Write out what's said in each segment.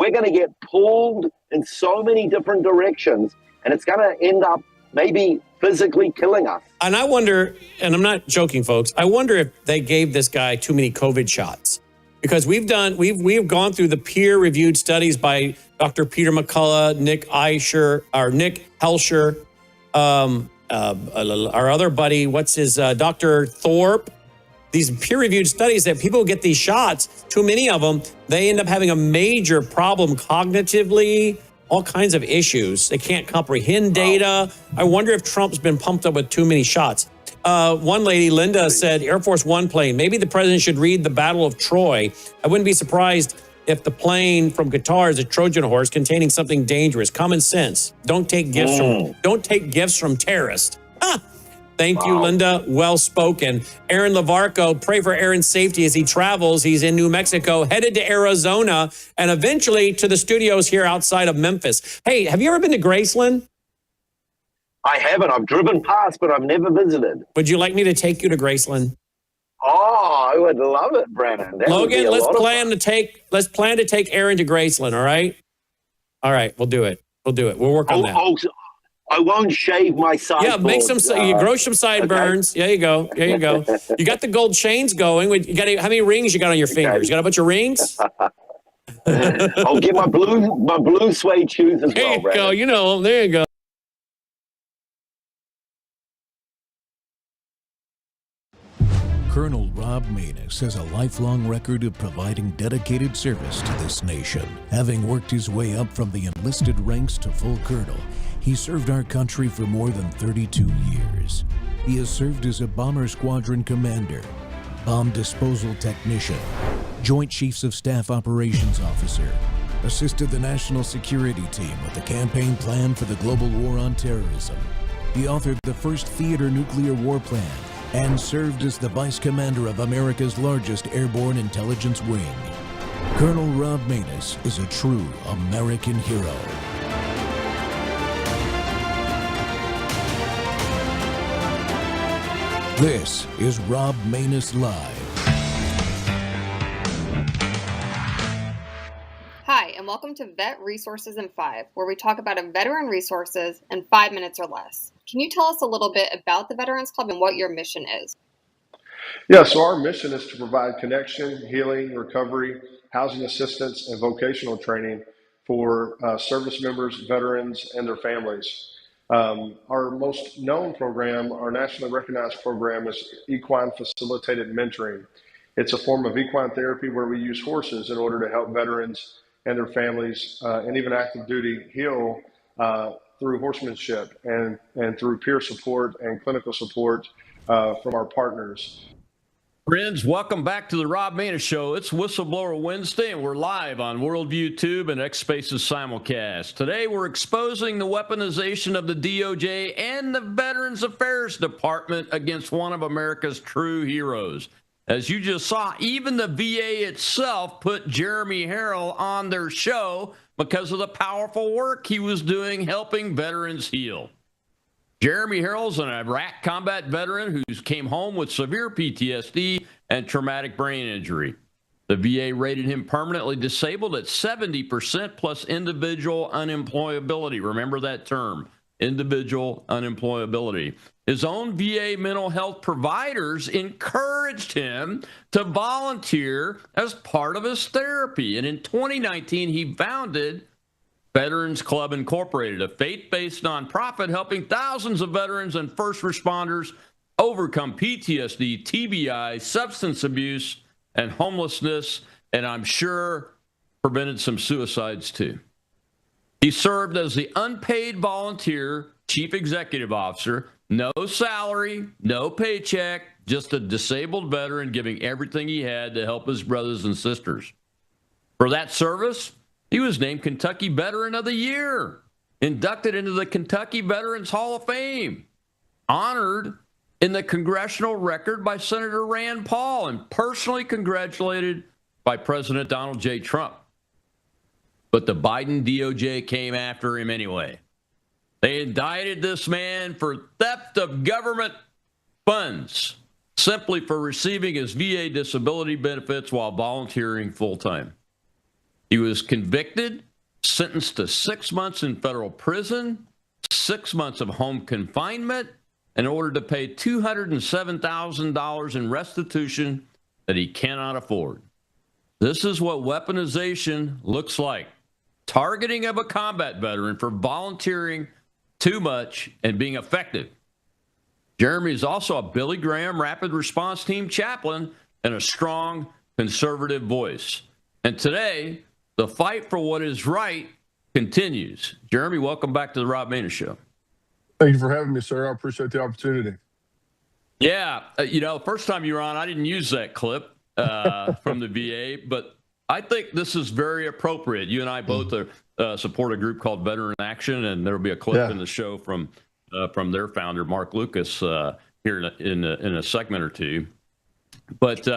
we're going to get pulled in so many different directions, and it's going to end up maybe physically killing us. And I wonder, and I'm not joking, folks, I wonder if they gave this guy too many COVID shots. Because we've gone through the peer-reviewed studies by Dr. Peter McCullough, Nick Helsher, our other buddy, Dr. Thorpe. These peer-reviewed studies that people get these shots, too many of them, they end up having a major problem cognitively, all kinds of issues. They can't comprehend data. I wonder if Trump's been pumped up with too many shots. One lady, Linda, said, Air Force One plane, maybe the president should read The Battle of Troy. I wouldn't be surprised if the plane from Qatar is a Trojan horse containing something dangerous. Common sense. Don't take gifts from terrorists. Thank you, Linda. Well spoken. Aaron Lavarco, pray for Aaron's safety as he travels. He's in New Mexico, headed to Arizona, and eventually to the studios here outside of Memphis. Hey, have you ever been to Graceland? I haven't. I've driven past, but I've never visited. Would you like me to take you to Graceland? Oh, I would love it, Brandon. Logan, let's plan to take Aaron to Graceland, all right? All right, we'll do it. We'll work on that. I won't shave my sideburns. Yeah, make you grow some sideburns. Okay. There you go. You got the gold chains going. How many rings you got on your fingers? You got a bunch of rings? I'll get my blue suede shoes as well, There you Brandon. go. You know, there you go. Colonel Rob Maness has a lifelong record of providing dedicated service to this nation. Having worked his way up from the enlisted ranks to full colonel, he served our country for more than 32 years. He has served as a bomber squadron commander, bomb disposal technician, Joint Chiefs of Staff operations officer, assisted the national security team with the campaign plan for the global war on terrorism. He authored the first theater nuclear war plan and served as the vice commander of America's largest airborne intelligence wing. Colonel Rob Maness is a true American hero. This is Rob Maness Live. Hi, and welcome to Vet Resources in 5, where we talk about a veteran resources in 5 minutes or less. Can you tell us a little bit about the Veterans Club and what your mission is? Yeah, so our mission is to provide connection, healing, recovery, housing assistance, and vocational training for service members, veterans, and their families. Our most known program, our nationally recognized program, is Equine Facilitated Mentoring. It's a form of equine therapy where we use horses in order to help veterans and their families and even active duty heal through horsemanship and through peer support and clinical support from our partners. Friends, welcome back to the Rob Maness Show. It's Whistleblower Wednesday, and we're live on Worldview Tube and X Spaces simulcast. Today, we're exposing the weaponization of the DOJ and the Veterans Affairs Department against one of America's true heroes. As you just saw, even the VA itself put Jeremy Harrell on their show because of the powerful work he was doing helping veterans heal. Jeremy Harrell's an Iraq combat veteran who came home with severe PTSD and traumatic brain injury. The VA rated him permanently disabled at 70% plus individual unemployability. Remember that term, individual unemployability. His own VA mental health providers encouraged him to volunteer as part of his therapy. And in 2019, he founded Veterans Club Incorporated, a faith-based nonprofit helping thousands of veterans and first responders overcome PTSD, TBI, substance abuse, and homelessness, and I'm sure prevented some suicides too. He served as the unpaid volunteer chief executive officer, no salary, no paycheck, just a disabled veteran giving everything he had to help his brothers and sisters. For that service, he was named Kentucky Veteran of the Year, inducted into the Kentucky Veterans Hall of Fame, honored in the congressional record by Senator Rand Paul, and personally congratulated by President Donald J. Trump. But the Biden DOJ came after him anyway. They indicted this man for theft of government funds simply for receiving his VA disability benefits while volunteering full-time. He was convicted, sentenced to 6 months in federal prison, 6 months of home confinement, in order to pay $207,000 in restitution that he cannot afford. This is what weaponization looks like. Targeting of a combat veteran for volunteering too much and being effective. Jeremy is also a Billy Graham Rapid Response Team chaplain and a strong conservative voice. And today, the fight for what is right continues. Jeremy, welcome back to the Rob Maness Show. Thank you for having me, sir. I appreciate the opportunity. Yeah, first time you were on, I didn't use that clip from the VA, but I think this is very appropriate. You and I both support a group called Veteran Action, and there will be a clip in the show from their founder, Mark Lucas, here in a segment or two. But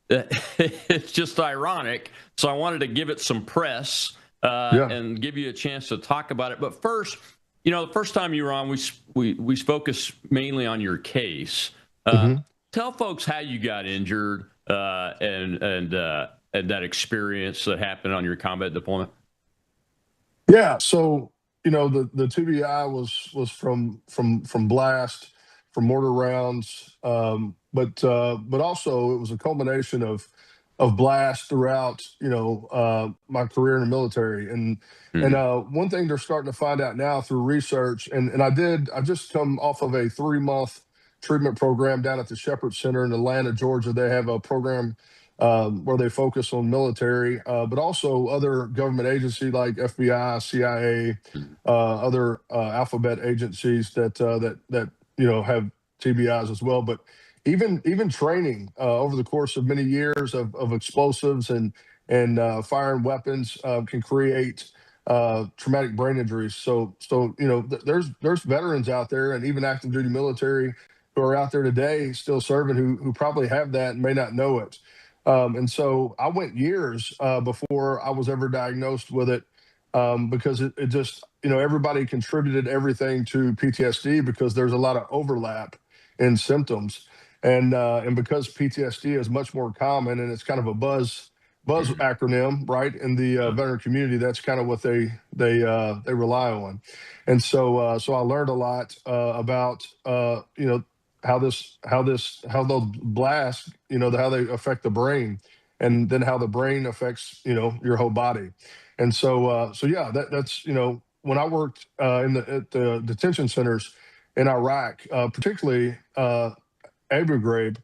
it's just ironic. So I wanted to give it some press and give you a chance to talk about it. But first, the first time you were on, we focused mainly on your case. Tell folks how you got injured and that experience that happened on your combat deployment. Yeah. So, the TBI was from blast, from mortar rounds, but also it was a culmination of blast throughout my career in the military. And one thing they're starting to find out now through research, and I just come off of a 3-month treatment program down at the Shepherd Center in Atlanta, Georgia. They have a program where they focus on military, but also other government agencies like FBI, CIA, other alphabet agencies that have TBIs as well. But even training over the course of many years of explosives and firing weapons can create traumatic brain injuries. So there's veterans out there and even active duty military who are out there today still serving who probably have that and may not know it. And so I went years before I was ever diagnosed with it because it just, everybody contributed everything to PTSD because there's a lot of overlap in symptoms. And because PTSD is much more common and it's kind of a buzz acronym, right? In the veteran community, that's kind of what they rely on. And so I learned a lot about how those blasts, how they affect the brain, and then how the brain affects your whole body. And so that's when I worked at the detention centers in Iraq, particularly Abu Ghraib,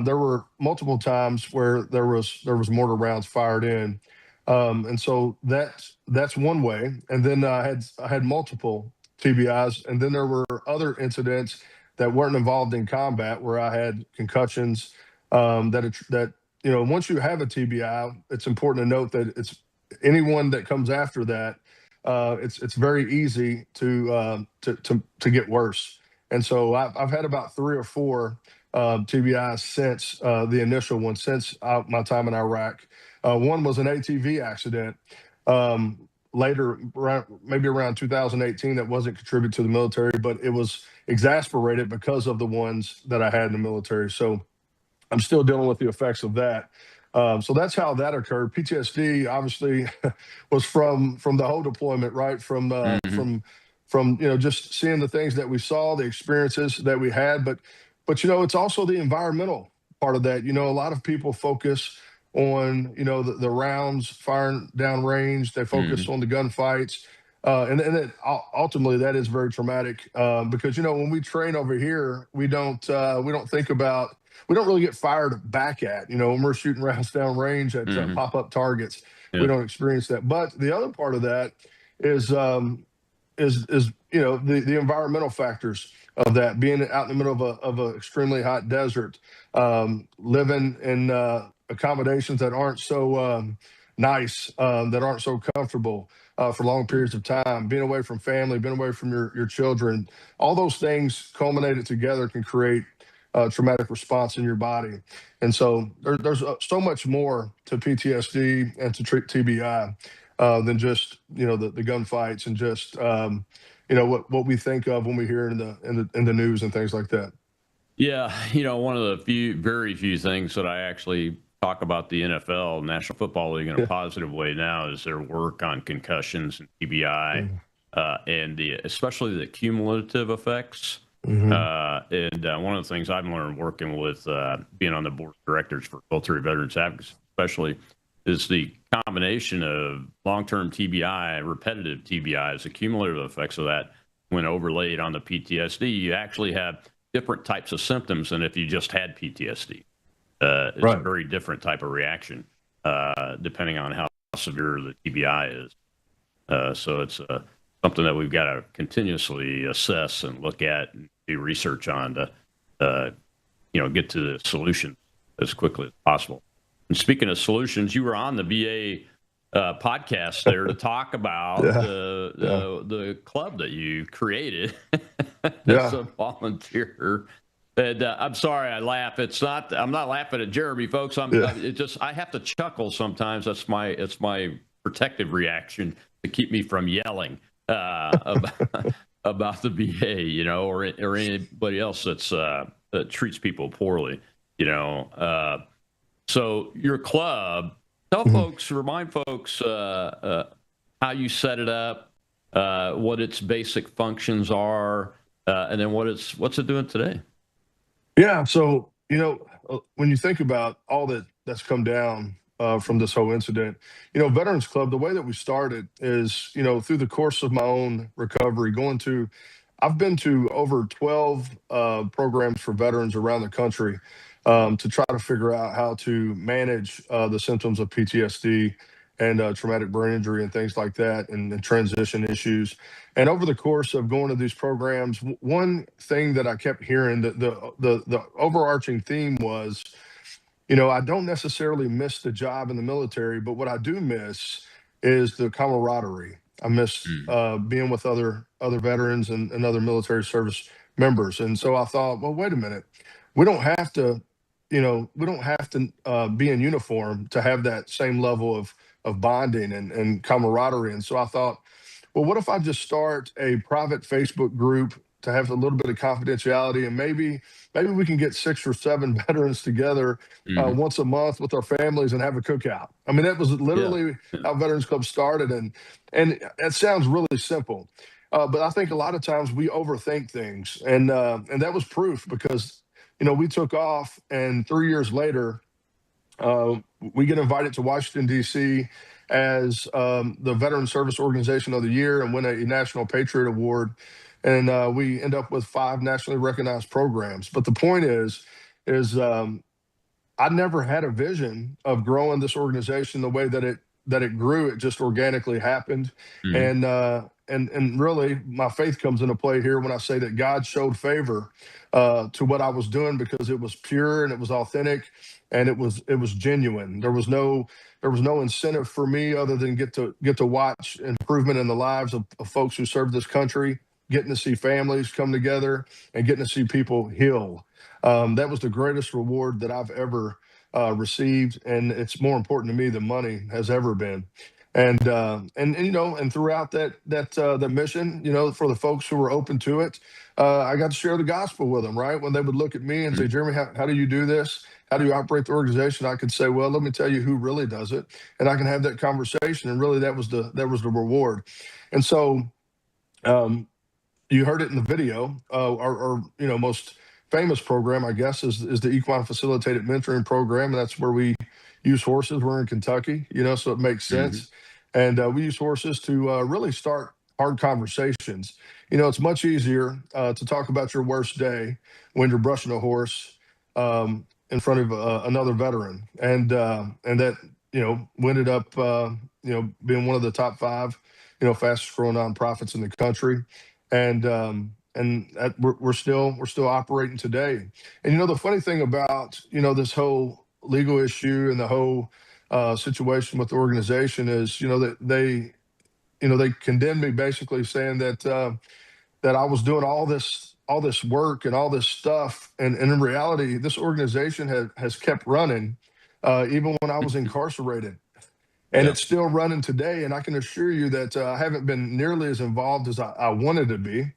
there were multiple times where there was mortar rounds fired in, and so that's one way. And then I had multiple TBIs, and then there were other incidents that weren't involved in combat where I had concussions. Once you have a TBI, it's important to note that it's anyone that comes after that. It's very easy to get worse. And so I've had about 3 or 4 TBIs since the initial one, since my time in Iraq. One was an ATV accident later, maybe around 2018, that wasn't contributed to the military, but it was exasperated because of the ones that I had in the military. So I'm still dealing with the effects of that. So that's how that occurred. PTSD obviously was from the whole deployment, right? From just seeing the things that we saw, the experiences that we had, but it's also the environmental part of that. A lot of people focus on the rounds firing down range. They focus on the gunfights, and ultimately that is very traumatic because when we train over here, we don't think about. We don't really get fired back at, when we're shooting rounds down range at pop-up targets. Yeah. We don't experience that. But the other part of that is the environmental factors of that, being out in the middle of a extremely hot desert, living in accommodations that aren't so nice, that aren't so comfortable for long periods of time, being away from family, being away from your children. All those things culminated together can create traumatic response in your body. And so there's so much more to PTSD and to TBI than just, the gunfights and just, what we think of when we hear in the news and things like that. Yeah. One of the very few things that I actually talk about the NFL, National Football League, in a Yeah. positive way now is their work on concussions and TBI, and especially the cumulative effects. One of the things I've learned working with being on the board of directors for Military Veterans Advocacy, especially, is the combination of long-term TBI, repetitive TBIs, the cumulative effects of that when overlaid on the PTSD. You actually have different types of symptoms than if you just had PTSD. It's a very different type of reaction depending on how severe the TBI is. So it's something that we've got to continuously assess and look at and do research on to, get to the solution as quickly as possible. And speaking of solutions, you were on the VA podcast there to talk about the club that you created as a volunteer. And I'm sorry, I laugh. I'm not laughing at Jeremy, folks. I have to chuckle sometimes. It's my protective reaction to keep me from yelling about the VA, or anybody else that treats people poorly, So your club, remind folks how you set it up, what its basic functions are, and then what's it doing today? Yeah. So, when you think about all that's come down from this whole incident, Veterans Club, the way that we started is, through the course of my own recovery, I've been to over 12 programs for veterans around the country to try to figure out how to manage the symptoms of PTSD and traumatic brain injury and things like that, and transition issues. And over the course of going to these programs, one thing that I kept hearing, the overarching theme was, I don't necessarily miss the job in the military, but what I do miss is the camaraderie. I miss being with other veterans and other military service members. And so I thought, well, wait a minute, we don't have to, be in uniform to have that same level of bonding and camaraderie. And so I thought, well, what if I just start a private Facebook group to have a little bit of confidentiality, and maybe we can get 6 or 7 veterans together once a month with our families and have a cookout. I mean, that was literally how Veterans Club started, and it sounds really simple, but I think a lot of times we overthink things, and that was proof, because we took off, and 3 years later, we get invited to Washington, D.C. as the Veteran Service Organization of the Year, and win a National Patriot Award. And we end up with 5 nationally recognized programs. But the point is I never had a vision of growing this organization the way that it grew. It just organically happened. And really, my faith comes into play here when I say that God showed favor to what I was doing, because it was pure and it was authentic and it was genuine. There was no incentive for me other than get to watch improvement in the lives of folks who serve this country, getting to see families come together and getting to see people heal. That was the greatest reward that I've ever received, and it's more important to me than money has ever been. And throughout that mission, for the folks who were open to it, I got to share the gospel with them. Right, when they would look at me and say, "Jeremy, how do you do this? How do you operate the organization?" I could say, "Well, let me tell you who really does it," and I can have that conversation. And really, that was the reward. And so, you heard it in the video. Our most famous program, I guess, is the Equine Facilitated Mentoring Program, and that's where we use horses. We're in Kentucky, so it makes sense. And we use horses to really start hard conversations. It's much easier to talk about your worst day when you're brushing a horse in front of another veteran, and that we ended up being one of the top 5 fastest growing nonprofits in the country. And we're still operating today. And the funny thing about this whole legal issue and the whole situation with the organization is that they condemned me, basically saying that I was doing all this work and all this stuff, and in reality, this organization has kept running even when I was incarcerated. And it's still running today. And I can assure you that I haven't been nearly as involved as I wanted to be.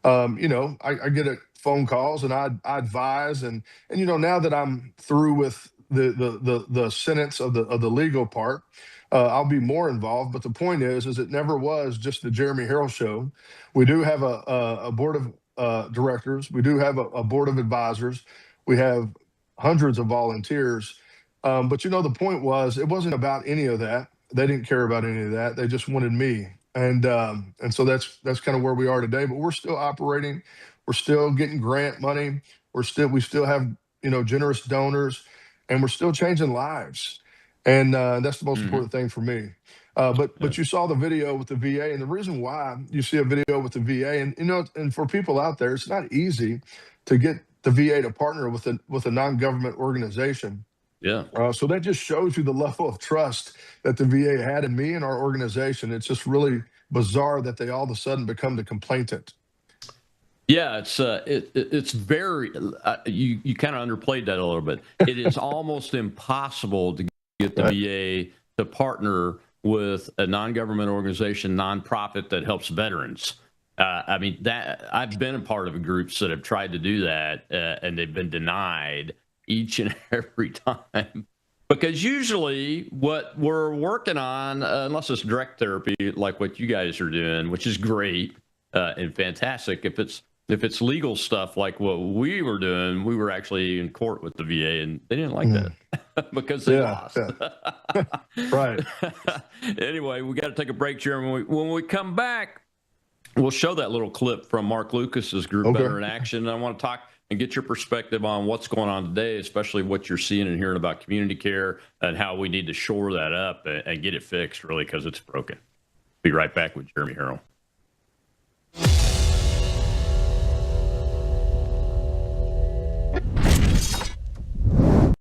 I get phone calls, and I advise. And now that I'm through with the sentence of the legal part. I'll be more involved, but the point is it never was just the Jeremy Harrell show. We do have a board of directors. We do have a board of advisors. We have hundreds of volunteers. But the point was it wasn't about any of that. They didn't care about any of that. They just wanted me. And so that's kind of where we are today. But we're still operating. We're still getting grant money. We still have generous donors, and we're still changing lives. And that's the most important thing for me. But you saw the video with the VA, and the reason why you see a video with the VA, and for people out there, it's not easy to get the VA to partner with a non-government organization. Yeah. So that just shows you the level of trust that the VA had in me and our organization. It's just really bizarre that they all of a sudden become the complainant. Yeah, it's very you kind of underplayed that a little bit. It is almost impossible to get the VA to partner with a non-government organization, nonprofit that helps veterans. I mean, that I've been a part of groups that have tried to do that, and they've been denied each and every time. Because usually what we're working on, unless it's direct therapy like what you guys are doing, which is great and fantastic, if it's legal stuff like what we were doing, we were actually in court with the VA, and they didn't like that because they lost. Yeah. Right. Anyway, we got to take a break, Jeremy. When we come back, we'll show that little clip from Mark Lucas's group, Veteran Action. I want to talk and get your perspective on what's going on today, especially what you're seeing and hearing about community care and how we need to shore that up and get it fixed, really, because it's broken. Be right back with Jeremy Harrell.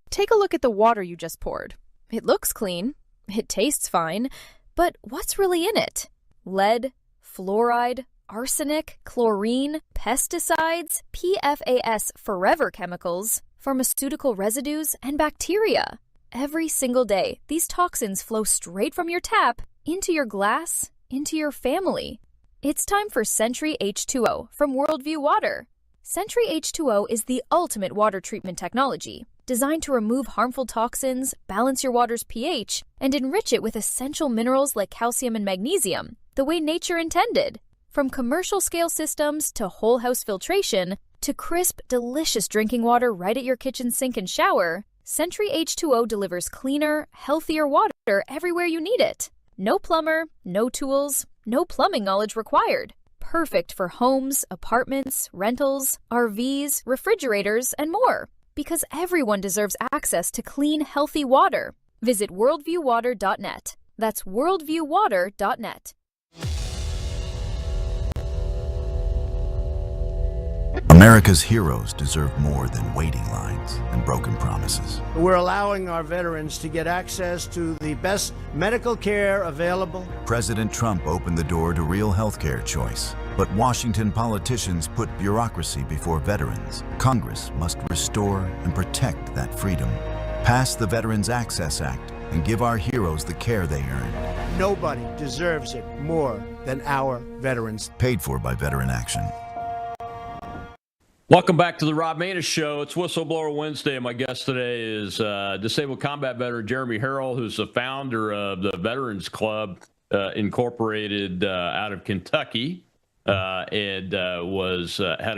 Take a look at the water you just poured. It looks clean. It tastes fine. But what's really in it? Lead, fluoride, arsenic, chlorine, pesticides, PFAS forever chemicals, pharmaceutical residues, and bacteria. Every single day, these toxins flow straight from your tap into your glass, into your family. It's time for Sentry H2O from Worldview Water. Sentry H2O is the ultimate water treatment technology, designed to remove harmful toxins, balance your water's pH, and enrich it with essential minerals like calcium and magnesium, the way nature intended. From commercial scale systems to whole house filtration to crisp, delicious drinking water right at your kitchen sink and shower, Sentry H2O delivers cleaner, healthier water everywhere you need it. No plumber, no tools, no plumbing knowledge required. Perfect for homes, apartments, rentals, RVs, refrigerators, and more. Because everyone deserves access to clean, healthy water. Visit worldviewwater.net. That's worldviewwater.net. America's heroes deserve more than waiting lines and broken promises. We're allowing our veterans to get access to the best medical care available. President Trump opened the door to real healthcare choice, but Washington politicians put bureaucracy before veterans. Congress must restore and protect that freedom. Pass the Veterans Access Act and give our heroes the care they earned. Nobody deserves it more than our veterans. Paid for by Veteran Action. Welcome back to the Rob Maness Show. It's Whistleblower Wednesday, and my guest today is disabled combat veteran Jeremy Harrell, who's the founder of the Veterans Club Incorporated out of Kentucky, and had a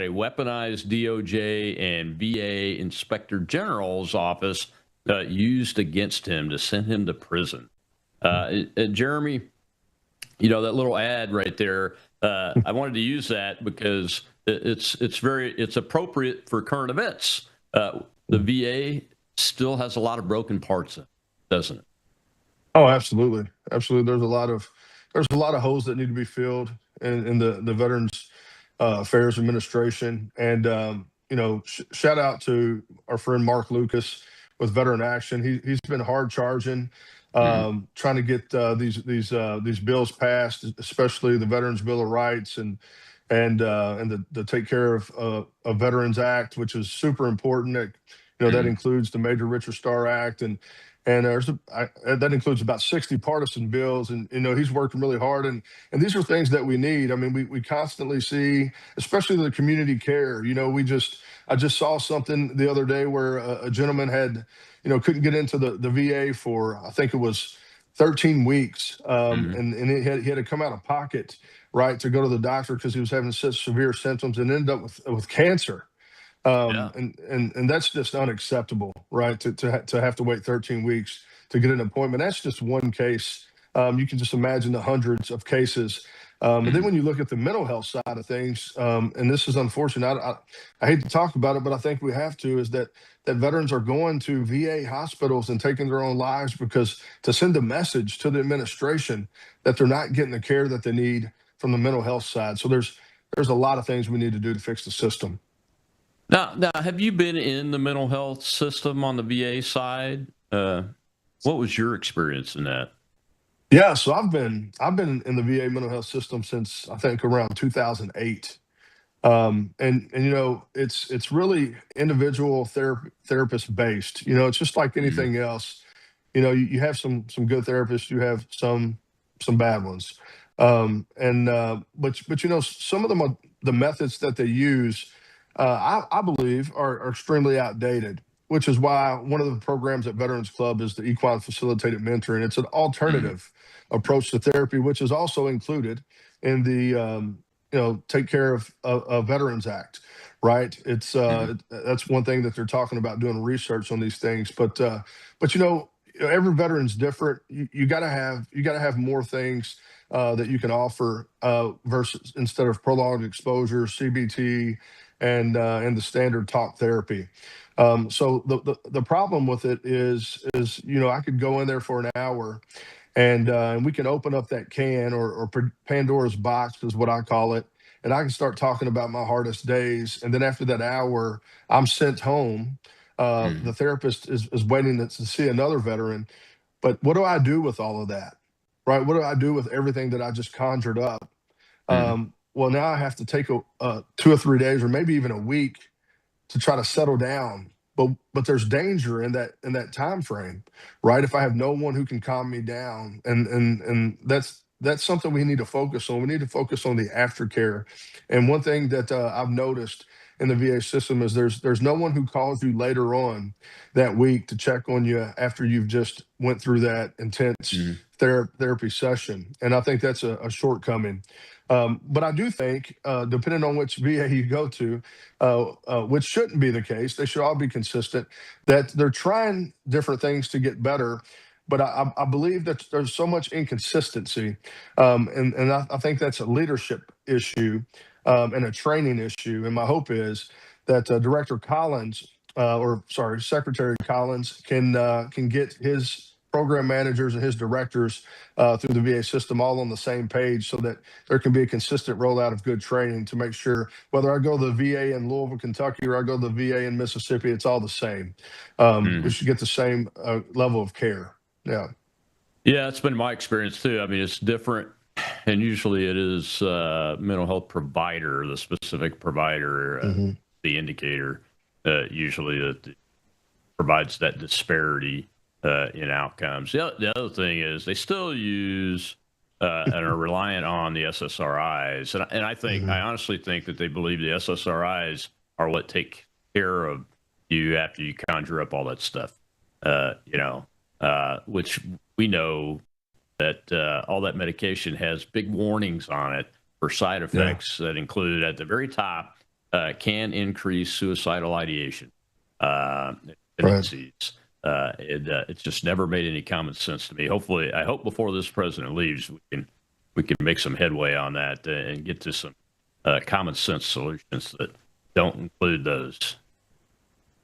weaponized DOJ and VA Inspector General's office used against him to send him to prison. Jeremy, that little ad right there, I wanted to use that because it's appropriate for current events. The VA still has a lot of broken parts in it, doesn't it? Oh, absolutely. Absolutely. There's a lot of holes that need to be filled in the Veterans Affairs Administration. And, shout out to our friend Mark Lucas with Veteran Action. He's been hard charging, trying to get these bills passed, especially the Veterans Bill of Rights and the Take Care of Veterans Act, which is super important. That includes the Major Richard Starr Act, and and that includes about 60 partisan bills. And he's working really hard, and these are things that we need. I mean, we constantly see, especially the community care. I just saw something the other day where a gentleman had, couldn't get into the VA for, I think it was 13 weeks, and he had to come out of pocket, right, to go to the doctor because he was having such severe symptoms and ended up with cancer. Yeah. And that's just unacceptable, right? To have to wait 13 weeks to get an appointment. That's just one case. You can just imagine the hundreds of cases. And then when you look at the mental health side of things, and this is unfortunate, I hate to talk about it, but I think we have to, is that veterans are going to VA hospitals and taking their own lives because to send a message to the administration that they're not getting the care that they need from the mental health side. So there's a lot of things we need to do to fix the system. Now, have you been in the mental health system on the VA side? What was your experience in that? Yeah, so I've been in the VA mental health system since I think around 2008. And it's really individual therapist based. It's just like anything else. You have some good therapists, you have some bad ones. But some of the methods that they use, I believe are extremely outdated, which is why one of the programs at Veterans Club is the Equine Facilitated Mentoring. It's an alternative approach to therapy, which is also included in the Take Care of Veterans Act, right? It's that's one thing that they're talking about, doing research on these things. But every veteran's different. You got to have more things that you can offer versus instead of prolonged exposure, CBT, and the standard talk therapy. So the problem with it is I could go in there for an hour, and we can open up that can or Pandora's box is what I call it, and I can start talking about my hardest days. And then after that hour, I'm sent home. The therapist is waiting to see another veteran. But what do I do with all of that, right? What do I do with everything that I just conjured up? Well, now I have to take 2 or 3 days, or maybe even a week, to try to settle down. But there's danger in that time frame, right? If I have no one who can calm me down, and that's something we need to focus on. We need to focus on the aftercare. And one thing that I've noticed in the VA system is there's no one who calls you later on that week to check on you after you've just went through that intense therapy session. And I think that's a shortcoming. But I do think, depending on which VA you go to, which shouldn't be the case, they should all be consistent, that they're trying different things to get better. But I believe that there's so much inconsistency, and I think that's a leadership issue and a training issue. And my hope is that Secretary Collins can get his program managers and his directors through the VA system all on the same page, so that there can be a consistent rollout of good training to make sure whether I go to the VA in Louisville, Kentucky, or I go to the VA in Mississippi, it's all the same. We should get the same level of care. Yeah. Yeah, it's been my experience too. I mean, it's different, and usually it is mental health provider, the specific provider, the indicator, usually that provides that disparity in outcomes. The other thing is they still use and are reliant on the SSRIs, and I honestly think that they believe the SSRIs are what take care of you after you conjure up all that stuff. Which we know that all that medication has big warnings on it for side effects that include, at the very top, can increase suicidal ideation tendencies. It's just never made any common sense to me. I hope before this president leaves, we can make some headway on that and get to some common sense solutions that don't include those.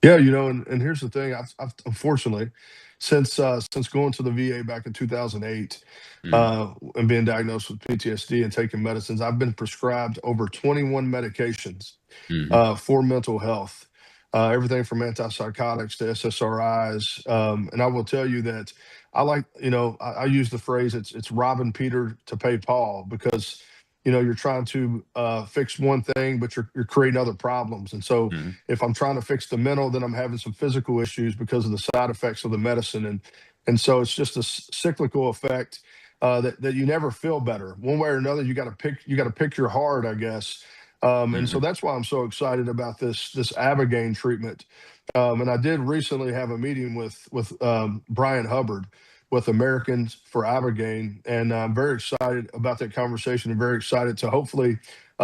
Yeah, and here's the thing. I've unfortunately, since going to the VA back in 2008 and being diagnosed with PTSD and taking medicines, I've been prescribed over 21 medications for mental health, everything from antipsychotics to SSRIs. And I will tell you that I use the phrase, it's robbing Peter to pay Paul, because you're trying to fix one thing, but you're creating other problems. And so if I'm trying to fix the mental, then I'm having some physical issues because of the side effects of the medicine. And so it's just a cyclical effect that you never feel better one way or another. You got to pick your heart, I guess. And so that's why I'm so excited about this Ibogaine treatment. And I did recently have a meeting with Brian Hubbard with Americans for Ibogaine, and I'm very excited about that conversation and very excited to hopefully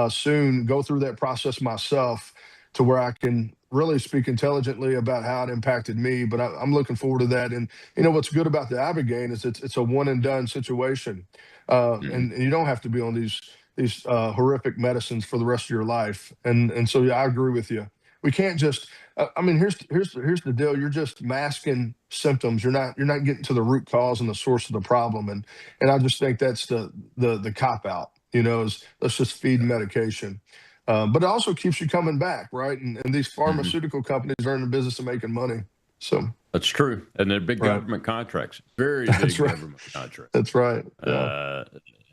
soon go through that process myself to where I can really speak intelligently about how it impacted me. But I'm looking forward to that. And what's good about the Ibogaine is it's a one and done situation, and you don't have to be on these horrific medicines for the rest of your life. And so yeah, I agree with you. We can't just. I mean, here's the deal. You're just masking symptoms. You're not getting to the root cause and the source of the problem. And I just think that's the cop out. Is let's just feed medication. But it also keeps you coming back, right? And these pharmaceutical companies are in the business of making money. So that's true, and they're big government contracts, very big government contracts. That's right. Yeah.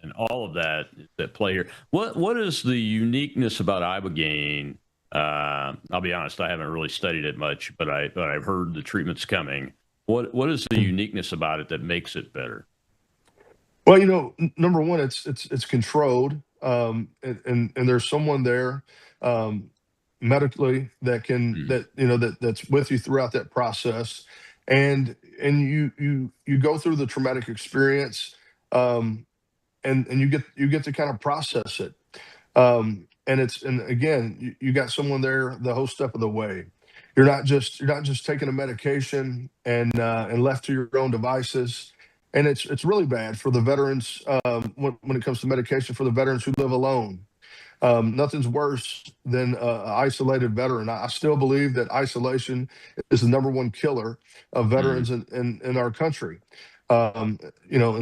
And all of that play here. What is the uniqueness about Ibogaine? I'll be honest, I haven't really studied it much, but I've heard the treatment's coming. What is the uniqueness about it that makes it better? Well, number one, it's controlled, and there's someone there medically that's with you throughout that process, and you go through the traumatic experience, and you get to kind of process it. And again, you got someone there the whole step of the way. You're not just taking a medication and left to your own devices. And it's really bad for the veterans when it comes to medication for the veterans who live alone. Nothing's worse than an isolated veteran. I still believe that isolation is the number one killer of veterans in our country. And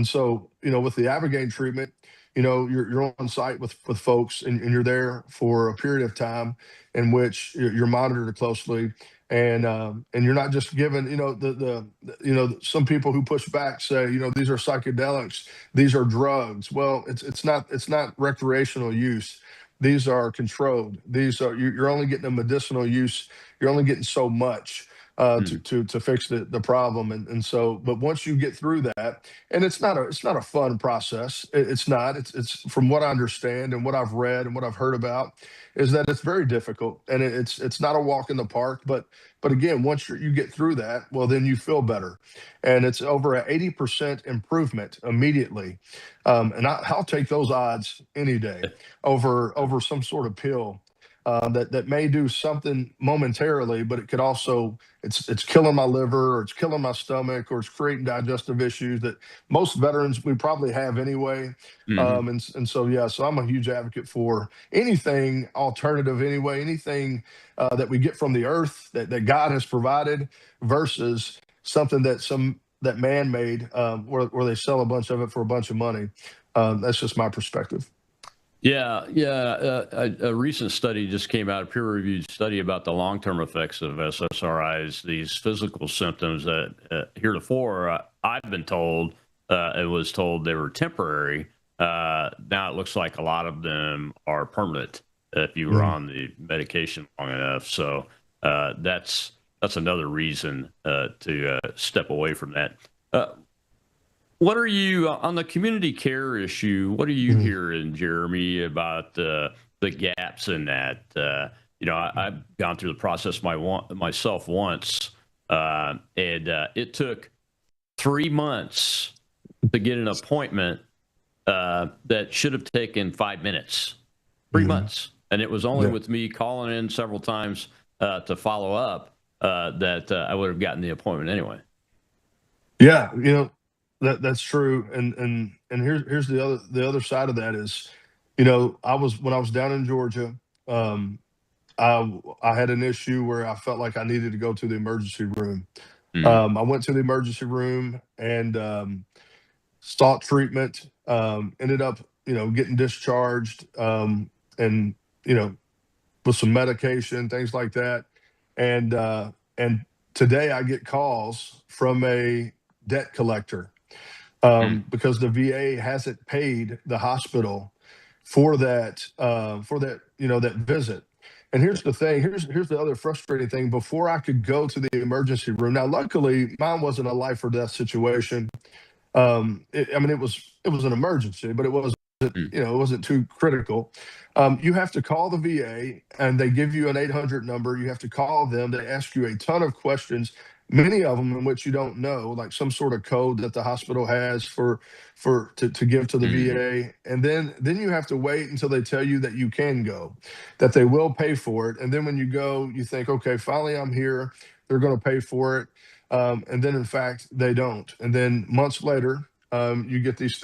so with the Ibogaine treatment, you're on site with folks, and you're there for a period of time in which you're monitored closely, and you're not just given some people who push back say these are psychedelics, these are drugs. Well, it's not recreational use. These are controlled. You're only getting a medicinal use. You're only getting so much to fix the problem. And so, but once you get through that, and it's not a fun process. It's not. It's from what I understand and what I've read and what I've heard about, is that it's very difficult, and it's not a walk in the park. But again, once you get through that, well, then you feel better, and it's over an 80% improvement immediately. And I'll take those odds any day over some sort of pill that may do something momentarily, but it could also it's killing my liver, or it's killing my stomach, or it's creating digestive issues that most veterans we probably have anyway. And so yeah, so I'm a huge advocate for anything alternative anyway, anything that we get from the earth that God has provided versus something that man made where they sell a bunch of it for a bunch of money. That's just my perspective. Yeah. A recent study just came out, a peer-reviewed study about the long-term effects of SSRIs, these physical symptoms that heretofore I've been told, it was told they were temporary. Now it looks like a lot of them are permanent if you were on the medication long enough. So that's another reason to step away from that. What are you on the community care issue? What are you hearing, Jeremy, about the gaps in that? I've gone through the process myself once, and it took 3 months to get an appointment that should have taken 5 minutes. 3 months, and it was only with me calling in several times to follow up that I would have gotten the appointment anyway. Yeah, that's true, and here's the other side of that is, when I was down in Georgia, I had an issue where I felt like I needed to go to the emergency room. I went to the emergency room and sought treatment. Ended up, getting discharged, and with some medication, things like that, and today I get calls from a debt collector. Because the VA hasn't paid the hospital for that that visit, And here's the thing. Here's the other frustrating thing. Before I could go to the emergency room, now luckily mine wasn't a life or death situation. I mean, it was an emergency, but it wasn't, it wasn't too critical. You have to call the VA, and they give you an 800 number. You have to call them. They ask you a ton of questions, many of them in which you don't know, like some sort of code that the hospital has to give to the VA, and then you have to wait until they tell you that you can go, that they will pay for it, and then when you go, you think, okay, finally I'm here. They're going to pay for it. And then in fact they don't, and then months later you get these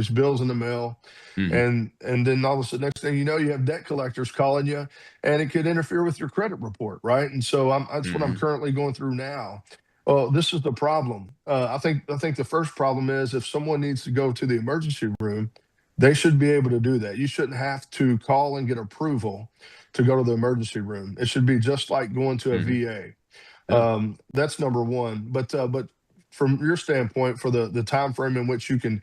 bills in the mail, and then all of a sudden, next thing you know, you have debt collectors calling you, and it could interfere with your credit report, right? And so that's what I'm currently going through now. Well, this is the problem. I think the first problem is, if someone needs to go to the emergency room, they should be able to do that. You shouldn't have to call and get approval to go to the emergency room. It should be just like going to a VA. That's number one. But from your standpoint, for the time frame in which you can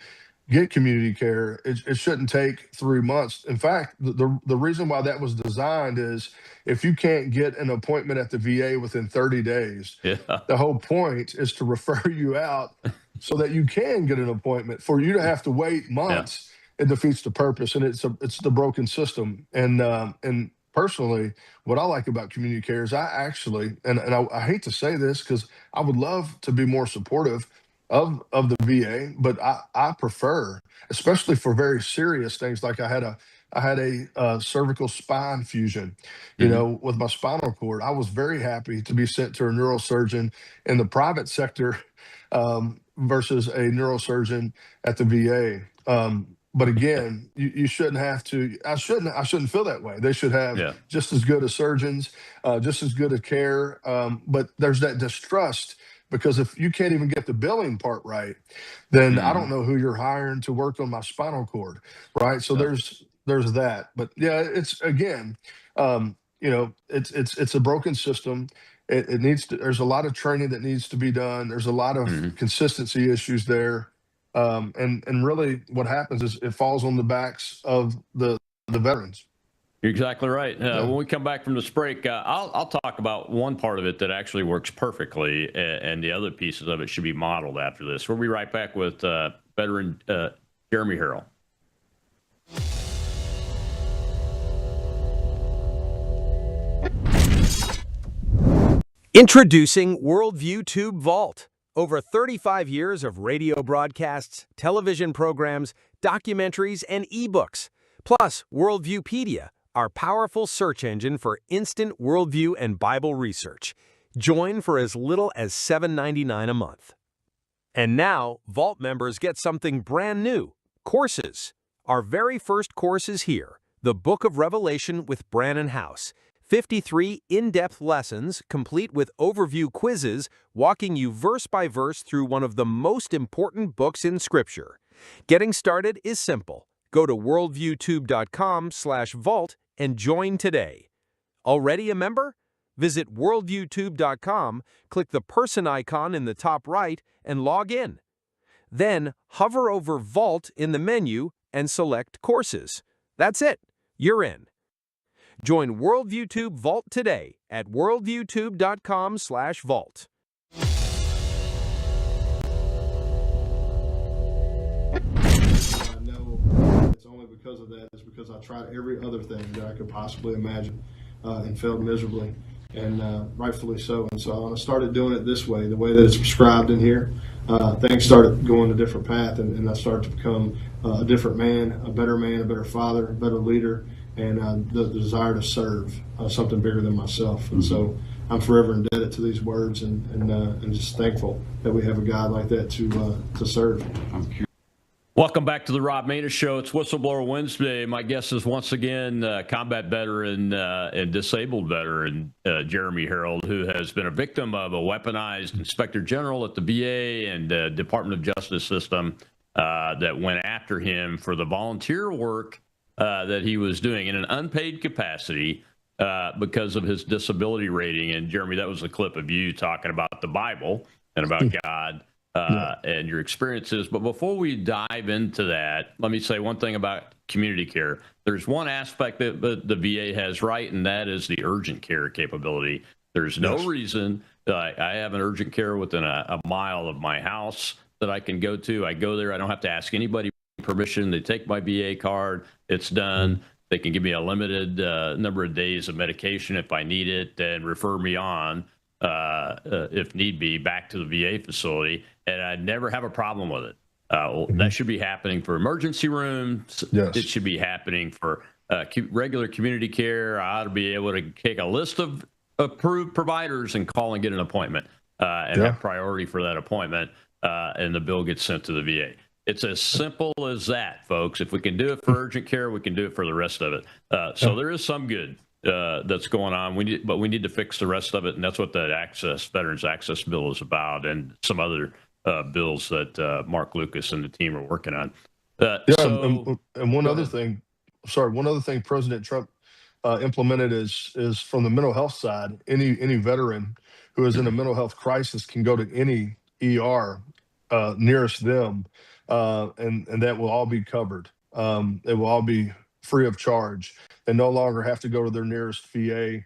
get community care, it shouldn't take 3 months. In fact, the reason why that was designed is, if you can't get an appointment at the VA within 30 days, the whole point is to refer you out so that you can get an appointment. For you to have to wait months, it defeats the purpose, and it's the broken system. And personally, what I like about community care is, I actually, and I hate to say this, because I would love to be more supportive of the VA, but I prefer, especially for very serious things, like I had a cervical spine fusion, with my spinal cord. I was very happy to be sent to a neurosurgeon in the private sector versus a neurosurgeon at the VA. But again, you shouldn't have to. I shouldn't feel that way. They should have just as good as surgeons, just as good as care. But there's that distrust, because if you can't even get the billing part right, then I don't know who you're hiring to work on my spinal cord, right? So there's that. But yeah, it's again, it's a broken system. It needs to. There's a lot of training that needs to be done. There's a lot of consistency issues there. And really what happens is, it falls on the backs of the veterans. You're exactly right. When we come back from this break, I'll talk about one part of it that actually works perfectly, and the other pieces of it should be modeled after this. We'll be right back with veteran Jeremy Harrell. Introducing Worldview Tube Vault. Over 35 years of radio broadcasts, television programs, documentaries, and ebooks. Plus, Worldviewpedia, our powerful search engine for instant worldview and Bible research. Join for as little as $7.99 a month. And now, Vault members get something brand new, courses. Our very first course is here, the Book of Revelation with Brannon House. 53 in-depth lessons, complete with overview quizzes, walking you verse by verse through one of the most important books in Scripture. Getting started is simple. Go to worldviewtube.com/vault and join today. Already a member? Visit worldviewtube.com, click the person icon in the top right, and log in. Then hover over Vault in the menu and select Courses. That's it. You're in. Join WorldviewTube Vault today at worldviewtube.com/vault. I know it's only because of that. It's because I tried every other thing that I could possibly imagine and failed miserably, and rightfully so. And so when I started doing it this way, the way that it's prescribed in here, things started going a different path, and I started to become a different man, a better father, a better leader, and the desire to serve something bigger than myself. And so I'm forever indebted to these words, and just thankful that we have a God like that to serve. Welcome back to the Rob Maness Show. It's Whistleblower Wednesday. My guest is once again combat veteran and disabled veteran Jeremy Harrell, who has been a victim of a weaponized inspector general at the VA and Department of Justice system that went after him for the volunteer work that he was doing in an unpaid capacity because of his disability rating. And Jeremy, that was a clip of you talking about the Bible and about God and your experiences. But before we dive into that, let me say one thing about community care. There's one aspect that the VA has right, and that is the urgent care capability. There's no reason that I have an urgent care within a mile of my house that I can go to. I go there. I don't have to ask anybody permission. They take my VA card. It's done. They can give me a limited number of days of medication if I need it and refer me on, if need be, back to the VA facility. And I never have a problem with it. That should be happening for emergency rooms. Yes. It should be happening for regular community care. I ought to be able to take a list of approved providers and call and get an appointment and have priority for that appointment, and the bill gets sent to the VA. It's as simple as that, folks. If we can do it for urgent care, we can do it for the rest of it. So there is some good that's going on. But we need to fix the rest of it, and that's what that Veterans Access Bill is about, and some other bills that Mark Lucas and the team are working on. And one other thing President Trump implemented is from the mental health side. Any veteran who is in a mental health crisis can go to any ER nearest them. And that will all be covered. It will all be free of charge. They no longer have to go to their nearest VA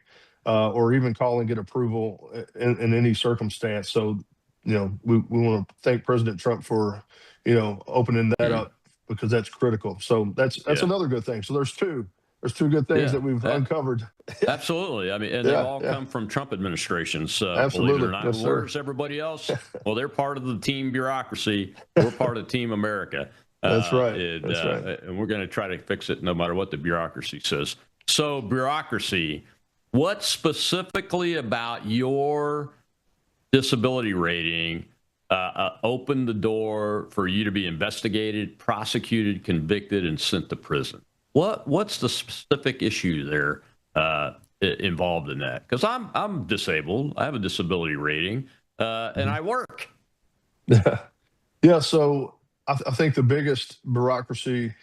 or even call and get approval in any circumstance. So, we want to thank President Trump for, opening that up, because that's critical. So that's another good thing. So there's two good things that we've uncovered. Absolutely. I mean, and they've all come from Trump administrations. Absolutely. Believe it or not. Yes, Where's everybody else? Well, they're part of the team bureaucracy. We're part of Team America. That's right. And we're going to try to fix it no matter what the bureaucracy says. So bureaucracy, what specifically about your disability rating opened the door for you to be investigated, prosecuted, convicted, and sent to prison? What's the specific issue there involved in that? Because I'm disabled. I have a disability rating, and I work. Yeah. So I think the biggest bureaucracy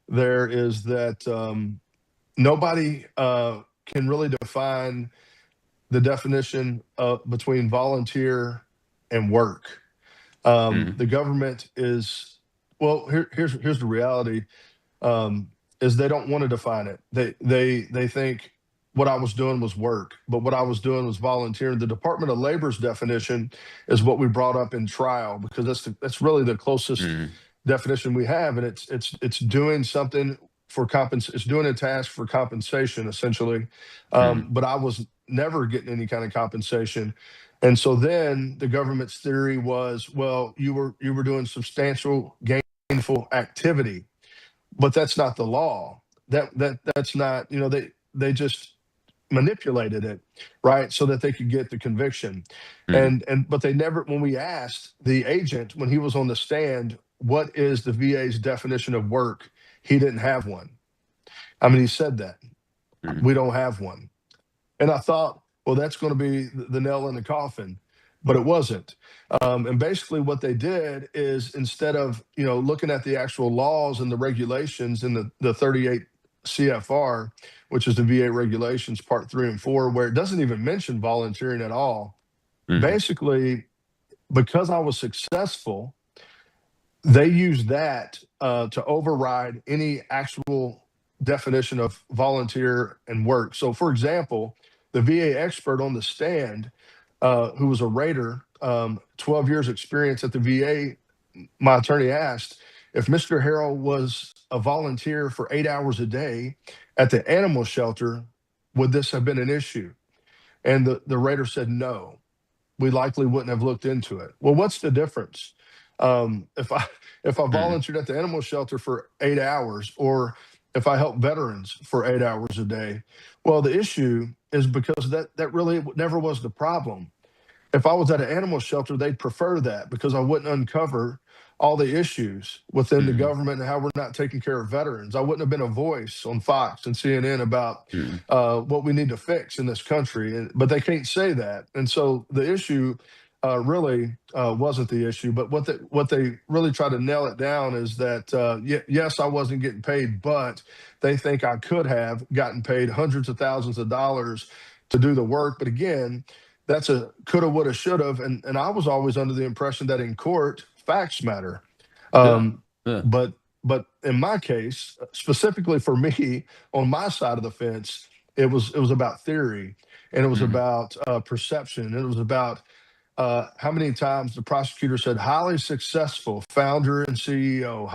there is that nobody can really define the definition between volunteer and work. The government is, here's the reality. Is they don't want to define it. They think what I was doing was work, but what I was doing was volunteering. The Department of Labor's definition is what we brought up in trial, because that's really the closest definition we have, and it's doing something for it's doing a task for compensation, essentially. But I was never getting any kind of compensation. And so then the government's theory was, well, you were doing substantial gainful activity. But that's not the law. That's not, they just manipulated it, right, so that they could get the conviction. But they never, when we asked the agent when he was on the stand, what is the VA's definition of work, he didn't have one. I mean, he said that we don't have one. And I thought, well, that's going to be the nail in the coffin. But it wasn't. And basically what they did is, instead of, looking at the actual laws and the regulations in the 38 CFR, which is the VA regulations, part 3 and 4, where it doesn't even mention volunteering at all. Basically, because I was successful, they used that to override any actual definition of volunteer and work. So, for example, the VA expert on the stand, who was a rater, 12 years experience at the VA, my attorney asked if Mr. Harrell was a volunteer for 8 hours a day at the animal shelter, would this have been an issue? And the rater said, no, we likely wouldn't have looked into it. Well, what's the difference? If I volunteered at the animal shelter for 8 hours, or if I help veterans for 8 hours a day? Well, the issue is because that really never was the problem. If I was at an animal shelter, they'd prefer that, because I wouldn't uncover all the issues within the government and how we're not taking care of veterans. I wouldn't have been a voice on Fox and CNN about what we need to fix in this country, but they can't say that. And so the issue really wasn't the issue, but what they really try to nail it down is that, yes, I wasn't getting paid, but they think I could have gotten paid hundreds of thousands of dollars to do the work. But again, that's a coulda, woulda, shoulda. And I was always under the impression that in court, facts matter. But but in my case, specifically for me, on my side of the fence, it was about theory, and it was about perception, and it was about how many times the prosecutor said highly successful founder and CEO,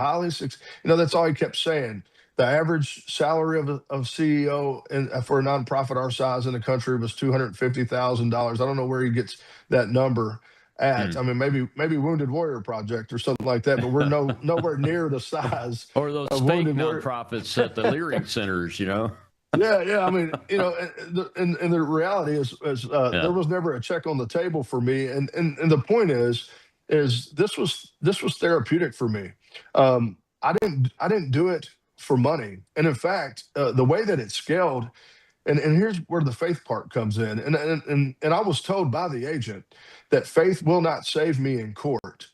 that's all he kept saying. The average salary of CEO for a nonprofit our size in the country was $250,000. I don't know where he gets that number at. I mean, maybe Wounded Warrior Project or something like that, but we're nowhere near the size Or those of fake Wounded Warrior. nonprofits at the Leering centers, Yeah. I mean, and the reality is there was never a check on the table for me, and the point is this was therapeutic for me. I didn't do it for money, and in fact, the way that it scaled, and here's where the faith part comes in, and I was told by the agent that faith will not save me in court.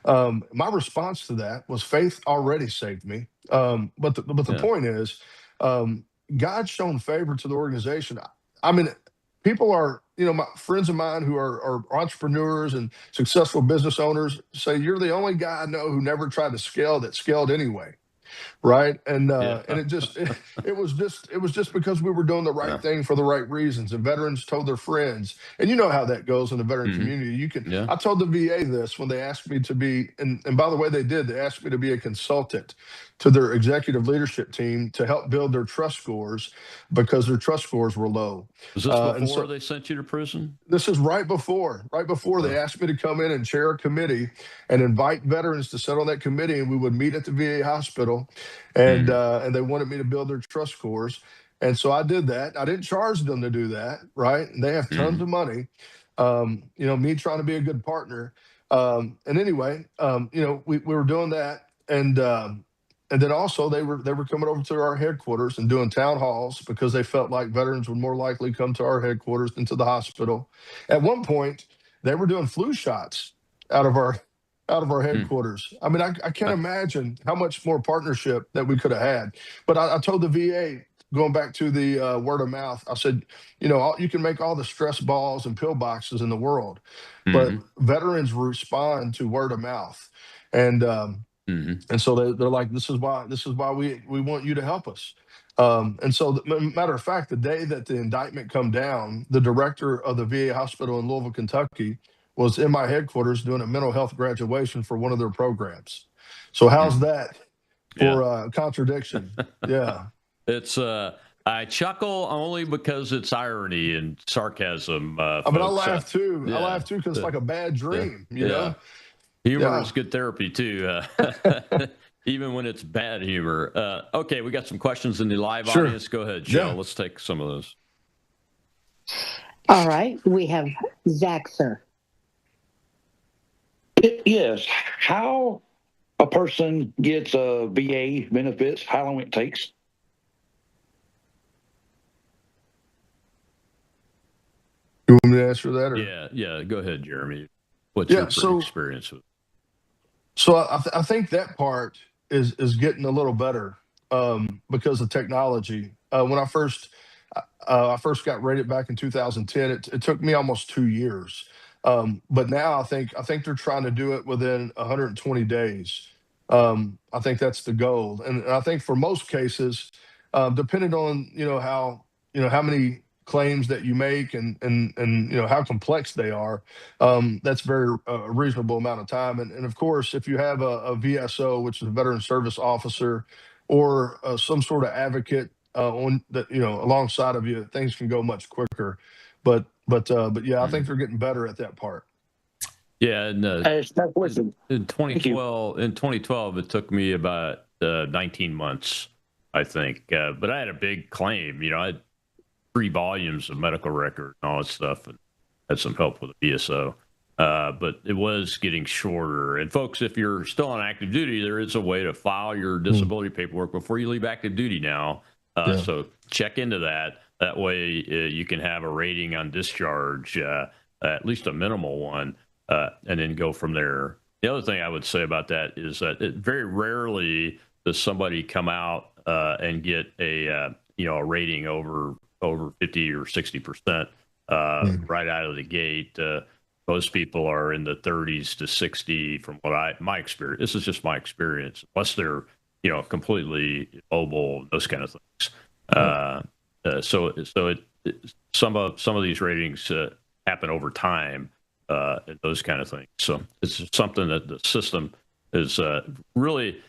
My response to that was faith already saved me. But the point is, God's shown favor to the organization. I mean, people are, my friends of mine who are entrepreneurs and successful business owners say you're the only guy I know who never tried to scale that scaled anyway. Right. And it was just because we were doing the right thing for the right reasons, and veterans told their friends, and you know how that goes in the veteran community. I told the VA this when they asked me to be, and by the way, they asked me to be a consultant to their executive leadership team to help build their trust scores because their trust scores were low. Was this before they sent you to prison? This is right before they asked me to come in and chair a committee and invite veterans to sit on that committee, and we would meet at the VA hospital, and they wanted me to build their trust scores. And so I did that. I didn't charge them to do that, right? And they have tons of money. Me trying to be a good partner. And anyway, we were doing that, and then also they were coming over to our headquarters and doing town halls because they felt like veterans would more likely come to our headquarters than to the hospital. At one point, they were doing flu shots out of our headquarters. I mean, I can't imagine how much more partnership that we could have had. But I told the VA, going back to the word of mouth, I said, you can make all the stress balls and pill boxes in the world, but veterans respond to word of mouth. And so they're like, this is why we want you to help us. And so, matter of fact, the day that the indictment come down, the director of the VA hospital in Louisville, Kentucky, was in my headquarters doing a mental health graduation for one of their programs. So how's that for contradiction? Yeah. It's I chuckle only because it's irony and sarcasm. I mean, I laugh too. I laugh too because it's like a bad dream, you know? Humor is good therapy too, even when it's bad humor. Okay, we got some questions in the live audience. Go ahead, Jill. Let's take some of those. All right, we have Zach, sir. Yes, how a person gets VA benefits, how long it takes? You want me to answer that? Or? Yeah. Go ahead, Jeremy. What's your experience with? So I think that part is getting a little better because of technology. When I first got rated back in 2010, it took me almost 2 years. But now I think they're trying to do it within 120 days. I think that's the goal, and I think for most cases, depending on how many claims that you make and how complex they are, that's very reasonable amount of time. And of course, if you have a VSO, which is a veteran service officer, or some sort of advocate on that alongside of you, things can go much quicker. But yeah, I think they're getting better at that part. Yeah, and in 2012, it took me about 19 months, I think. But I had a big claim. I had 3 volumes of medical record and all that stuff, and had some help with the BSO. But it was getting shorter. And folks, if you're still on active duty, there is a way to file your disability paperwork before you leave active duty now. So check into that. That way you can have a rating on discharge, at least a minimal one, and then go from there. The other thing I would say about that is that very rarely does somebody come out and get a rating over 50 or 60% right out of the gate. Most people are in the 30s to 60 from my experience. This is just my experience. Unless they're, completely mobile, those kind of things. Some of these ratings happen over time, those kind of things. So it's something that the system is really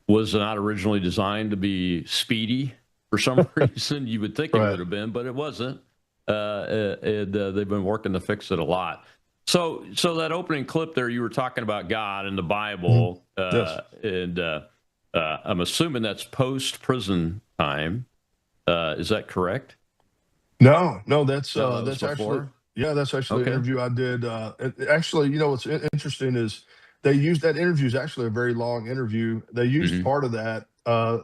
was not originally designed to be speedy for some reason. You would think it would have been, but it wasn't. They've been working to fix it a lot. So that opening clip there, you were talking about God and the Bible, and I'm assuming that's post-prison time. Is that correct? No, that's was that's actually before? that's actually Okay. an interview I did. Actually, what's interesting is they used that interview is actually a very long interview. They used part of that.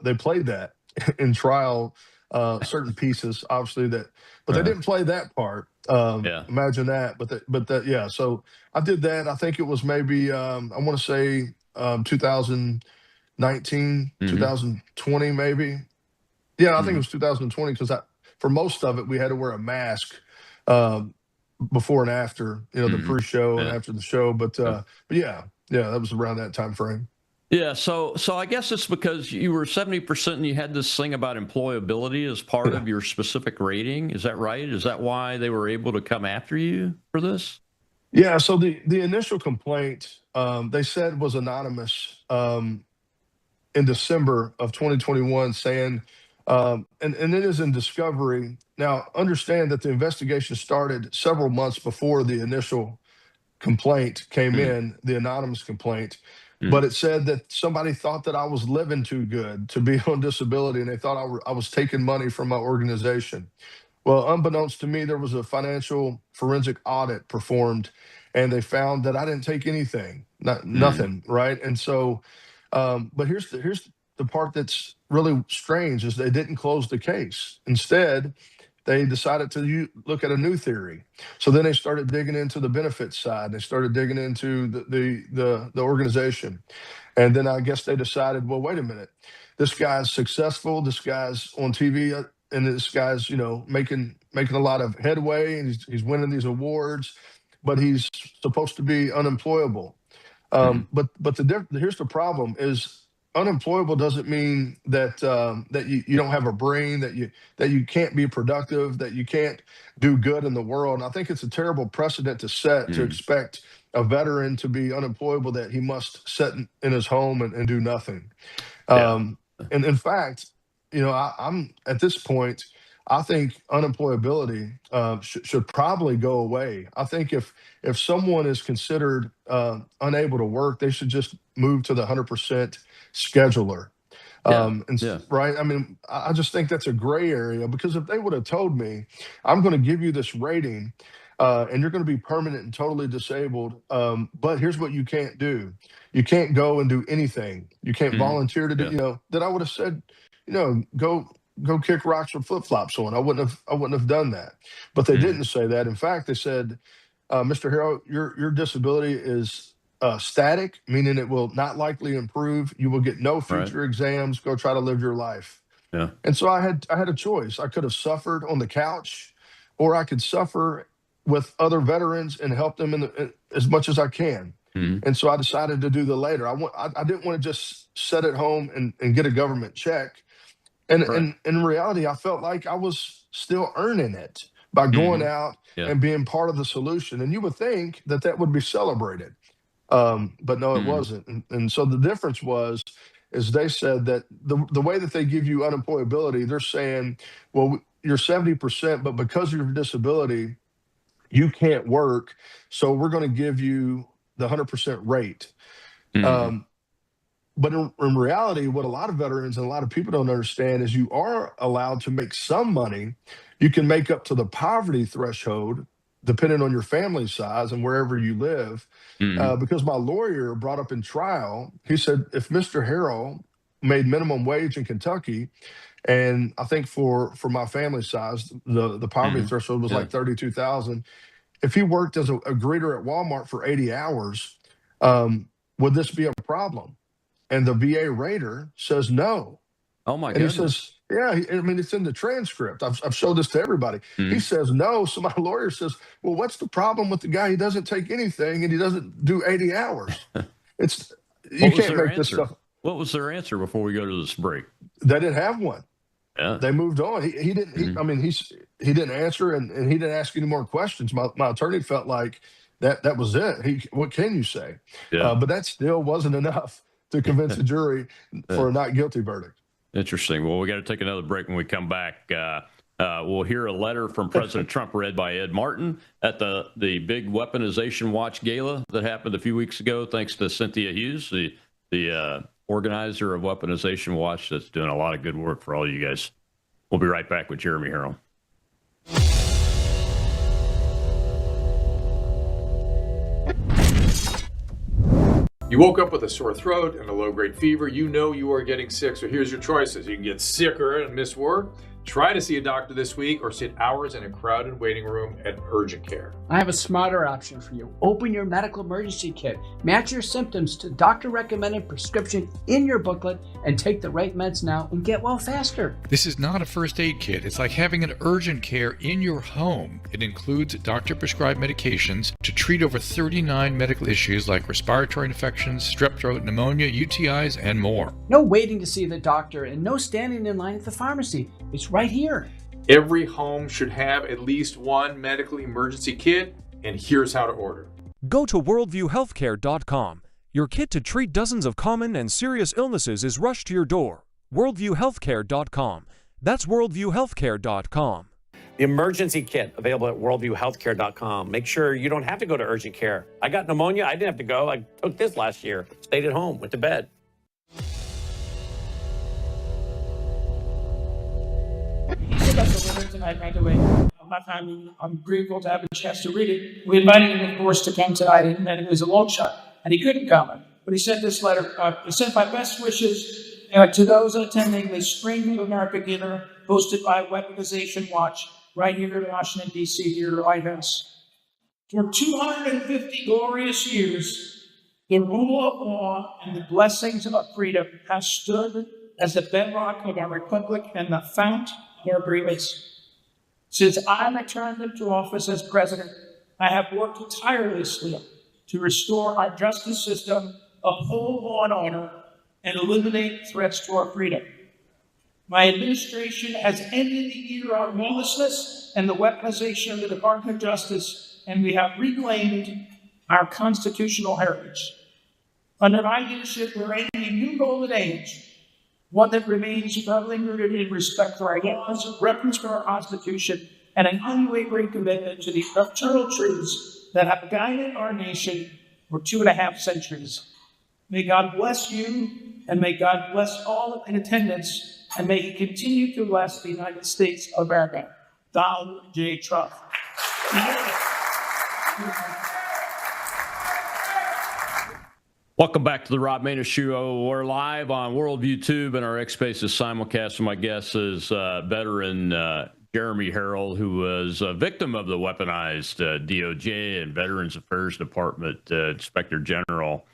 They played that in trial, certain pieces, obviously but they didn't play that part. Imagine that. So I did that. I think it was maybe I want to say 2019, 2020, maybe. Yeah, I think it was 2020 because for most of it we had to wear a mask before and after, the pre-show and after the show. But yeah, that was around that time frame. Yeah, so I guess it's because you were 70% and you had this thing about employability as part of your specific rating. Is that right? Is that why they were able to come after you for this? Yeah, so the initial complaint they said was anonymous in December of 2021 saying, and it is in discovery. Now, understand that the investigation started several months before the initial complaint came in, the anonymous complaint. But it said that somebody thought that I was living too good to be on disability, and they thought I was taking money from my organization. Well, unbeknownst to me, there was a financial forensic audit performed, and they found that I didn't take anything, nothing, right? And so, but here's the part that's really strange is they didn't close the case. Instead, they decided to look at a new theory. So then they started digging into the benefits side. They started digging into the organization, and then I guess they decided, well, wait a minute, this guy's successful. This guy's on TV, and this guy's making a lot of headway, and he's winning these awards, but he's supposed to be unemployable. But here's the problem: is unemployable doesn't mean that that you don't have a brain, that you can't be productive, that you can't do good in the world. And I think it's a terrible precedent to set to expect a veteran to be unemployable, that he must sit in his home and do nothing. And in fact, I'm at this point, I think unemployability should probably go away. I think if someone is considered unable to work, they should just move to the 100% scheduler. Right. I mean, I just think that's a gray area, because if they would have told me, I'm going to give you this rating and you're going to be permanent and totally disabled, but here's what you can't do. You can't go and do anything. You can't volunteer to do, that I would have said, go kick rocks with flip-flops on. I wouldn't have done that. But they didn't say that. In fact, they said, Mr. Harrell, your disability is static, meaning it will not likely improve. You will get no future exams. Go try to live your life. Yeah. And so I had a choice. I could have suffered on the couch, or I could suffer with other veterans and help them as much as I can. And so I decided to do the later. I didn't want to just sit at home and get a government check. And in reality, I felt like I was still earning it by going out and being part of the solution. And you would think that would be celebrated. But no, it wasn't. And so the difference is they said that the way that they give you unemployability, they're saying, well, you're 70%, but because of your disability, you can't work. So we're going to give you the 100% rate. But in reality, what a lot of veterans and a lot of people don't understand is you are allowed to make some money. You can make up to the poverty threshold, depending on your family size and wherever you live. Because my lawyer brought up in trial, he said, if Mr. Harrell made minimum wage in Kentucky, and I think for my family size, the poverty threshold was like 32,000. If he worked as a greeter at Walmart for 80 hours, would this be a problem? And the VA rater says no. Oh my goodness. And he says, yeah, I mean, it's in the transcript. I've showed this to everybody. He says no. So my lawyer says, well, what's the problem with the guy? He doesn't take anything and he doesn't do 80 hours. You can't make this stuff. What was their answer before we go to this break? They didn't have one. Yeah. They moved on. He didn't. I mean, he didn't answer, and he didn't ask any more questions. My attorney felt like that was it. What can you say? Yeah. But that still wasn't enough to convince the jury for a not guilty verdict. Interesting. Well, we got to take another break. When we come back, we'll hear a letter from President Trump read by Ed Martin at the big Weaponization Watch Gala that happened a few weeks ago, thanks to Cynthia Hughes, the organizer of Weaponization Watch, that's doing a lot of good work for all you guys. We'll be right back with Jeremy Harrell. You woke up with a sore throat and a low-grade fever. You know you are getting sick, so here's your choices. You can get sicker and miss work. Try to see a doctor this week or sit hours in a crowded waiting room at urgent care. I have a smarter option for you. Open your medical emergency kit. Match your symptoms to doctor-recommended prescription in your booklet and take the right meds now and get well faster. This is not a first aid kit. It's like having an urgent care in your home. It includes doctor-prescribed medications to treat over 39 medical issues like respiratory infections, strep throat, pneumonia, UTIs, and more. No waiting to see the doctor and no standing in line at the pharmacy. It's right here. Every home should have at least one medical emergency kit, and here's how to order. Go to worldviewhealthcare.com. Your kit to treat dozens of common and serious illnesses is rushed to your door. worldviewhealthcare.com. That's worldviewhealthcare.com. The emergency kit available at worldviewhealthcare.com. Make sure you don't have to go to urgent care. I got pneumonia. I didn't have to go. I took this last year. Stayed at home. Went to bed. He sent us a letter tonight, by the way. My family, I'm grateful to have a chance to read it. We invited him, of course, to come tonight, and it was a long shot, and he couldn't come. But he sent this letter. He sent my best wishes to those attending the Spring of America dinner hosted by Weaponization Watch right here in Washington, D.C., here at the White House. For 250 glorious years, the rule of law and the blessings of freedom have stood as the bedrock of our republic and the fount of our agreements. Since I returned into office as president, I have worked tirelessly to restore our justice system, uphold law and order, and eliminate threats to our freedom. My administration has ended the era of lawlessness and the weaponization of the Department of Justice, and we have reclaimed our constitutional heritage. Under my leadership, we're entering a new golden age, one that remains firmly rooted in respect for our laws, reverence for our Constitution, and an unwavering commitment to the eternal truths that have guided our nation for 2.5 centuries. May God bless you, and may God bless all in attendance, and may He continue to bless the United States of America. Donald J. Trump. Welcome back to the Rob Maness Show. We're live on Worldview Tube and our X Spaces simulcast. And my guest is veteran Jeremy Harrell, who was a victim of the weaponized DOJ and Veterans Affairs Department Inspector General,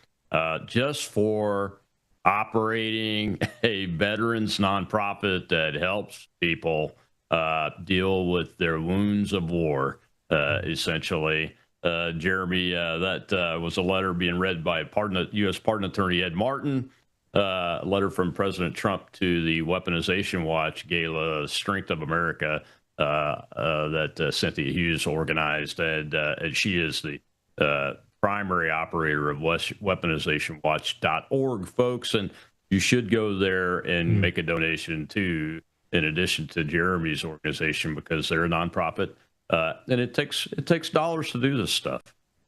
just for operating a veterans nonprofit that helps people deal with their wounds of war, essentially. Jeremy, that was a letter being read by U.S. Pardon Attorney Ed Martin, a letter from President Trump to the Weaponization Watch Gala, Strength of America, that Cynthia Hughes organized, and she is the primary operator of weaponizationwatch.org, folks, and you should go there and make a donation too, in addition to Jeremy's organization, because they're a nonprofit. And it takes dollars to do this stuff.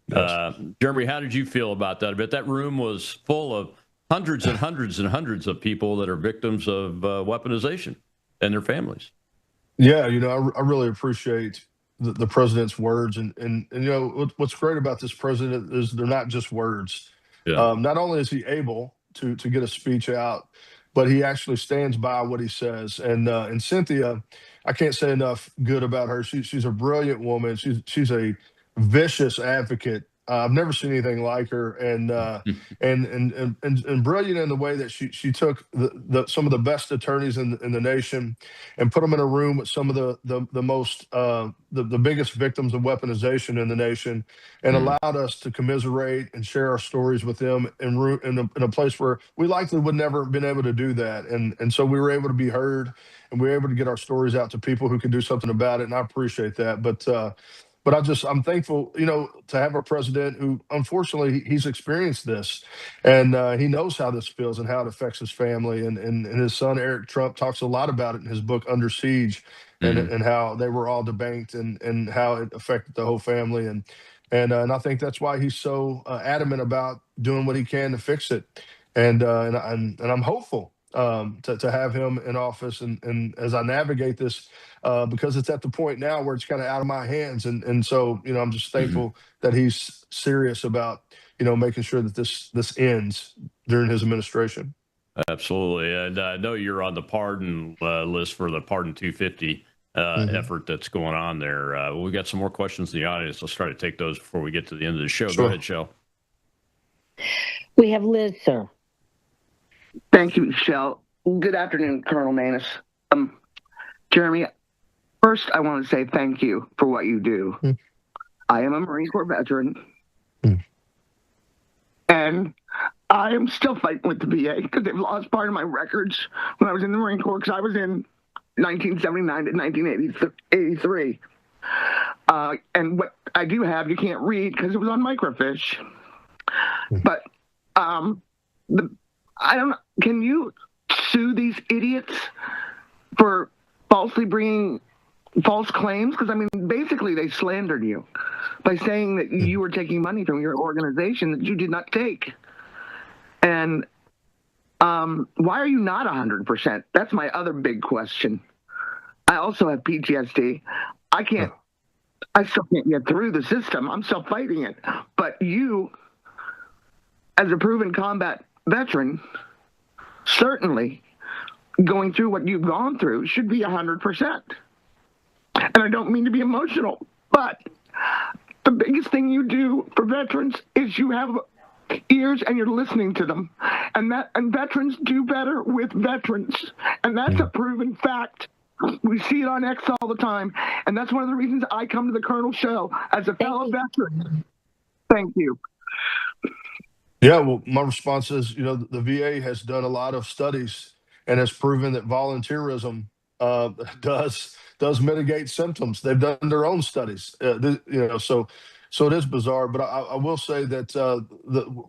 Yes. Jeremy, how did you feel about that? I bet that room was full of hundreds and hundreds and hundreds of people that are victims of weaponization and their families. Yeah, I really appreciate the president's words, and what's great about this president is they're not just words. Yeah. Not only is he able to get a speech out, but he actually stands by what he says. And Cynthia, I can't say enough good about her. She's a brilliant woman. She's a vicious advocate I've never seen anything like her, and brilliant in the way that she took some of the best attorneys in the nation and put them in a room with some of the most the biggest victims of weaponization in the nation, and allowed us to commiserate and share our stories with them in a place where we likely would never have been able to do that, and so we were able to be heard, and we were able to get our stories out to people who could do something about it, and I appreciate that, but I'm thankful, to have a president who, unfortunately, he's experienced this, and he knows how this feels and how it affects his family. And his son Eric Trump talks a lot about it in his book Under Siege, and how they were all debanked and how it affected the whole family. And I think that's why he's so adamant about doing what he can to fix it. And I'm hopeful to have him in office, and as I navigate this, because it's at the point now where it's kind of out of my hands, and so I'm just thankful that he's serious about making sure that this ends during his administration. Absolutely, and I know you're on the pardon list for the Pardon 250 effort that's going on there. We got some more questions in the audience. Let's try to take those before we get to the end of the show. Sure. Go ahead, Shel. We have Liz, sir. Thank you, Michelle. Good afternoon, Colonel Maness. Jeremy, first I want to say thank you for what you do. I am a Marine Corps veteran, and I am still fighting with the VA because they've lost part of my records when I was in the Marine Corps, because I was in 1979 to 1983. And what I do have, you can't read because it was on microfiche. But can you sue these idiots for falsely bringing false claims? Because, I mean, basically they slandered you by saying that you were taking money from your organization that you did not take. And why are you not 100%? That's my other big question. I also have PTSD. I still can't get through the system. I'm still fighting it. But you, as a proven combat veteran, certainly going through what you've gone through should be 100%. And I don't mean to be emotional, but the biggest thing you do for veterans is you have ears and you're listening to them. And veterans do better with veterans. And that's a proven fact. We see it on X all the time. And that's one of the reasons I come to the Colonel Show as a fellow veteran. Thank you. Yeah, well, my response is, the VA has done a lot of studies and has proven that volunteerism does mitigate symptoms. They've done their own studies, so it is bizarre. But I will say that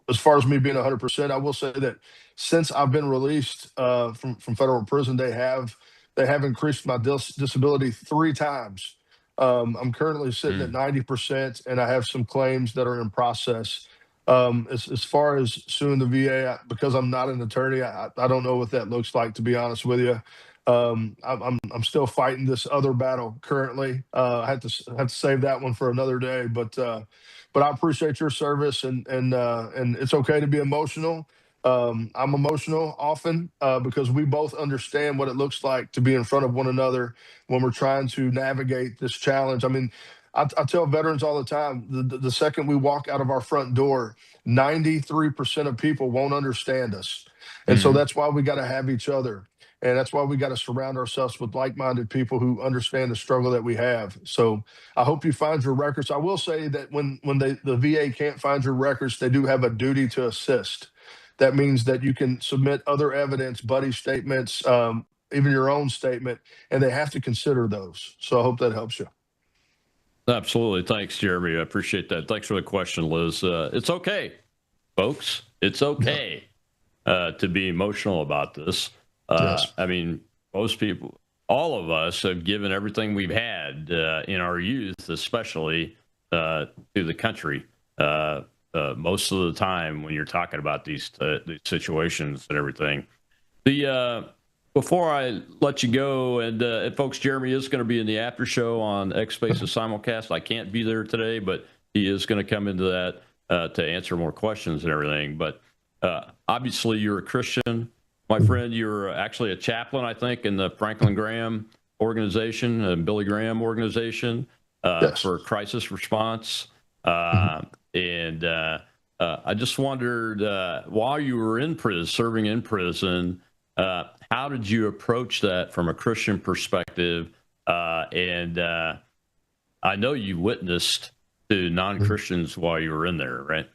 as far as me being 100%, I will say that since I've been released from federal prison, they have increased my disability 3 times. I'm currently sitting at 90%, and I have some claims that are in process. As far as suing the VA, because I'm not an attorney, I don't know what that looks like, to be honest with you. I'm still fighting this other battle currently. I have to save that one for another day. But I appreciate your service, and it's okay to be emotional. I'm emotional often because we both understand what it looks like to be in front of one another when we're trying to navigate this challenge. I mean, I tell veterans all the time, the second we walk out of our front door, 93% of people won't understand us. And so that's why we got to have each other. And that's why we got to surround ourselves with like-minded people who understand the struggle that we have. So I hope you find your records. I will say that when the VA can't find your records, they do have a duty to assist. That means that you can submit other evidence, buddy statements, even your own statement, and they have to consider those. So I hope that helps you. Absolutely. Thanks, Jeremy. I appreciate that. Thanks for the question, Liz. It's okay, folks. It's okay to be emotional about this. Yes. I mean, most people, all of us have given everything we've had in our youth, especially to the country. Most of the time when you're talking about these situations and everything. Before I let you go, and folks, Jeremy is going to be in the after show on X Spaces simulcast. I can't be there today, but he is going to come into that to answer more questions and everything. But obviously, you're a Christian, my friend. You're actually a chaplain, I think, in the Franklin Graham organization, Billy Graham organization for crisis response. And I just wondered, while you were in prison, serving in prison, how did you approach that from a Christian perspective? And I know you witnessed to non-Christians while you were in there, right?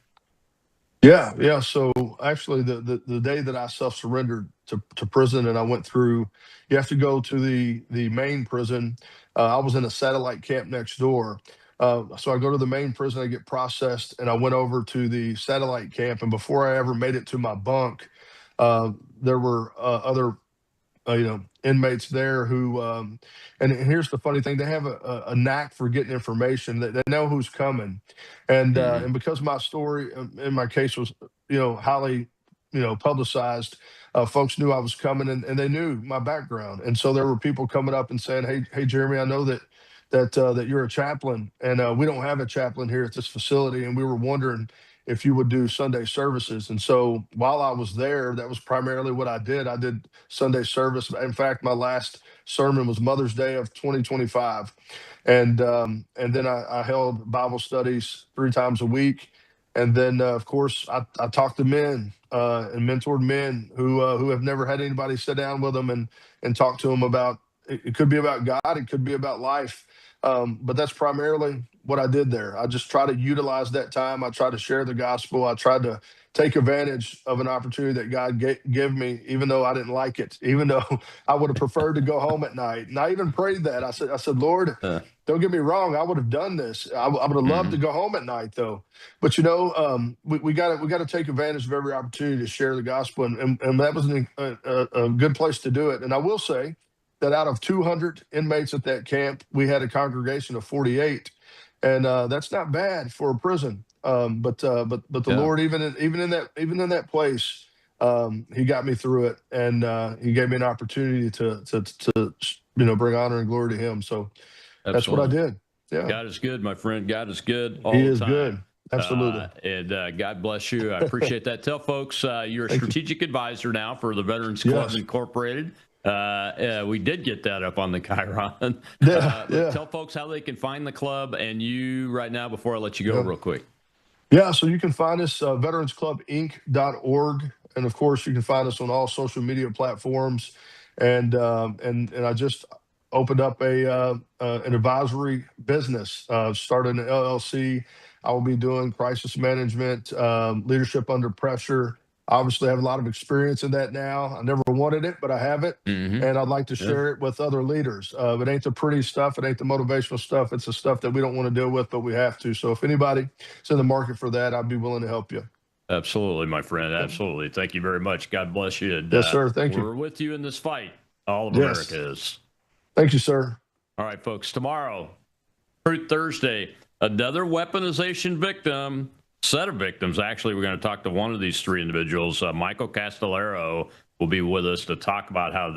Yeah. So actually, the day that I self-surrendered to prison and I went through, you have to go to the main prison. I was in a satellite camp next door. So I go to the main prison, I get processed, and I went over to the satellite camp. And before I ever made it to my bunk, there were other inmates there who, and here's the funny thing, they have a knack for getting information. They know who's coming. And because my story in my case was, highly, publicized, folks knew I was coming, and they knew my background. And so there were people coming up and saying, hey, Jeremy, I know that you're a chaplain, and we don't have a chaplain here at this facility. And we were wondering if you would do Sunday services. And so while I was there, that was primarily what I did. I did Sunday service. In fact, my last sermon was Mother's Day of 2025. And then I held Bible studies 3 times a week. And then, of course, I talked to men and mentored men who have never had anybody sit down with them and talk to them about, it could be about God, it could be about life. But that's primarily what I did there. I just try to utilize that time. I try to share the gospel. I tried to take advantage of an opportunity that God gave me, even though I didn't like it, even though I would have preferred to go home at night. And I even prayed that. I said, Lord, don't get me wrong, I would have done this. I would have loved to go home at night, though. But we got to take advantage of every opportunity to share the gospel, and that was a good place to do it. And I will say that out of 200 inmates at that camp, we had a congregation of 48, and that's not bad for a prison. But the Lord, even in that place, He got me through it, and He gave me an opportunity to bring honor and glory to Him. So that's what I did. Yeah, God is good, my friend. God is good all He the is time. good. Absolutely. And God bless you. I appreciate that. Tell folks you're a strategic advisor now for the Veterans Club Incorporated. We did get that up on the Chiron. But tell folks how they can find the club and you right now before I let you go real quick. Yeah, so you can find us veteransclubinc.org, and of course you can find us on all social media platforms. And I just opened up an advisory business, started an LLC. I will be doing crisis management, leadership under pressure. Obviously, I have a lot of experience in that now. I never wanted it, but I have it, and I'd like to share it with other leaders. It ain't the pretty stuff. It ain't the motivational stuff. It's the stuff that we don't want to deal with, but we have to. So if anybody's in the market for that, I'd be willing to help you. Absolutely, my friend. Absolutely. Thank you very much. God bless you. And, yes, sir. Thank you. We're with you in this fight. All of America is. Thank you, sir. All right, folks. Tomorrow, Truth Thursday, another weaponization victim. Set of victims. Actually, we're going to talk to one of these 3 individuals. Michael Castellero will be with us to talk about how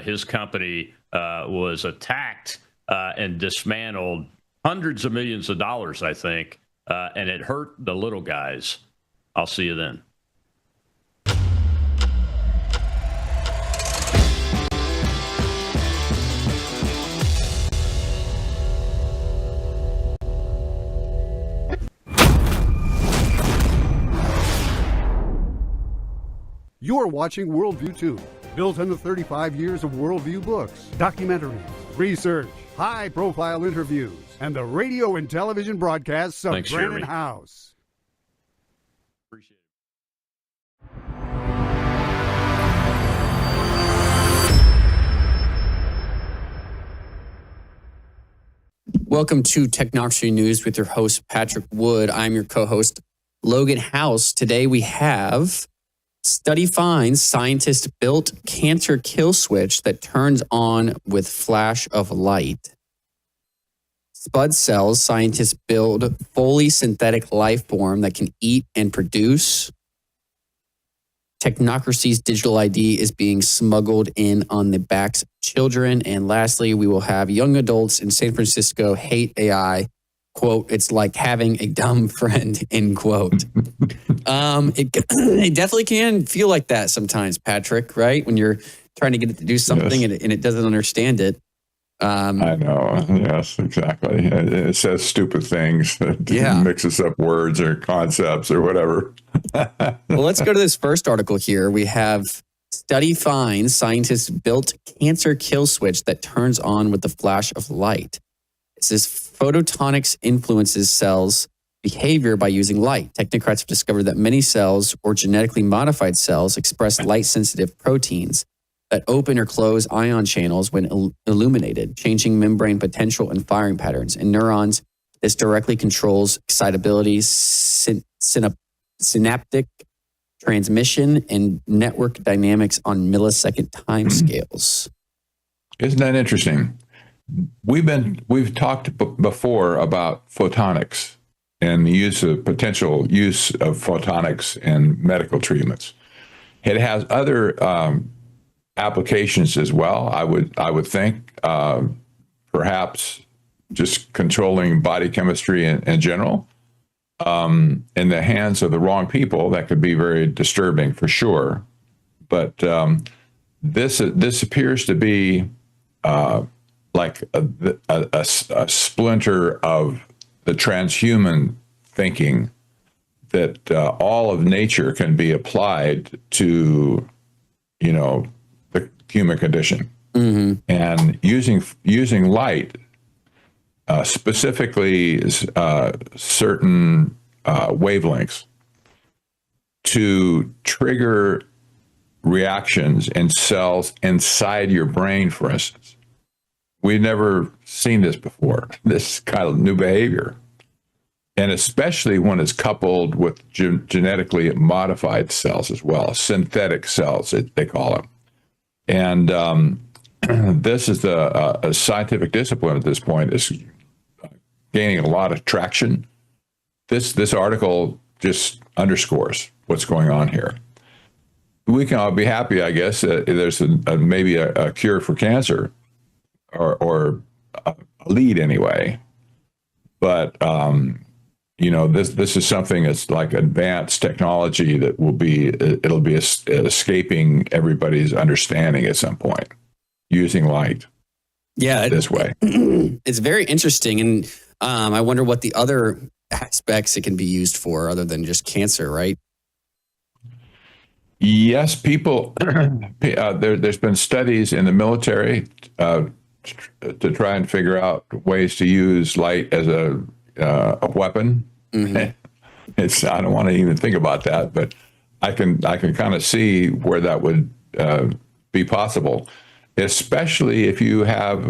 his company was attacked and dismantled, hundreds of millions of dollars, I think, and it hurt the little guys. I'll see you then. You're watching Worldview 2, built on the 35 years of Worldview books, documentaries, research, high-profile interviews, and the radio and television broadcasts of Brennan House. Appreciate it. Welcome to Technocracy News with your host, Patrick Wood. I'm your co-host, Logan House. Today we have... Study finds scientists built cancer kill switch that turns on with flash of light. Spud cells, scientists build fully synthetic life form that can eat and produce. Technocracy's digital ID is being smuggled in on the backs of children. And lastly, we will have young adults in San Francisco hate AI. Quote, it's like having a dumb friend, end quote. It definitely can feel like that sometimes, Patrick, right? When you're trying to get it to do something and it doesn't understand it. I know. Yes, exactly. It says stupid things. It mixes up words or concepts or whatever. Well, let's go to this first article here. We have study finds scientists built cancer kill switch that turns on with the flash of light. It says photonics influences cells' behavior by using light. Technocrats have discovered that many cells or genetically modified cells express light-sensitive proteins that open or close ion channels when illuminated, changing membrane potential and firing patterns. In neurons, this directly controls excitability, synaptic transmission, and network dynamics on millisecond timescales. Isn't that interesting? We've talked before about photonics and the potential use of photonics in medical treatments. It has other applications as well. I would think perhaps just controlling body chemistry in general. In the hands of the wrong people, that could be very disturbing for sure. But this appears to be like a splinter of the transhuman thinking that all of nature can be applied to, the human condition. Mm-hmm. And using light, specifically certain wavelengths, to trigger reactions in cells inside your brain, for instance. We've never seen this before, this kind of new behavior. And especially when it's coupled with genetically modified cells as well, synthetic cells, they call them. And this is a scientific discipline at this point is gaining a lot of traction. This article just underscores what's going on here. We can all be happy, I guess, that there's maybe a cure for cancer, or a lead anyway. But this is something that's like advanced technology that it'll be escaping everybody's understanding at some point, using light. Yeah, this way. It's very interesting, and I wonder what the other aspects it can be used for, other than just cancer, right? Yes, people. There's been studies in the military to try and figure out ways to use light as a weapon. Mm-hmm. I don't want to even think about that, but I can kind of see where that would be possible, especially if you have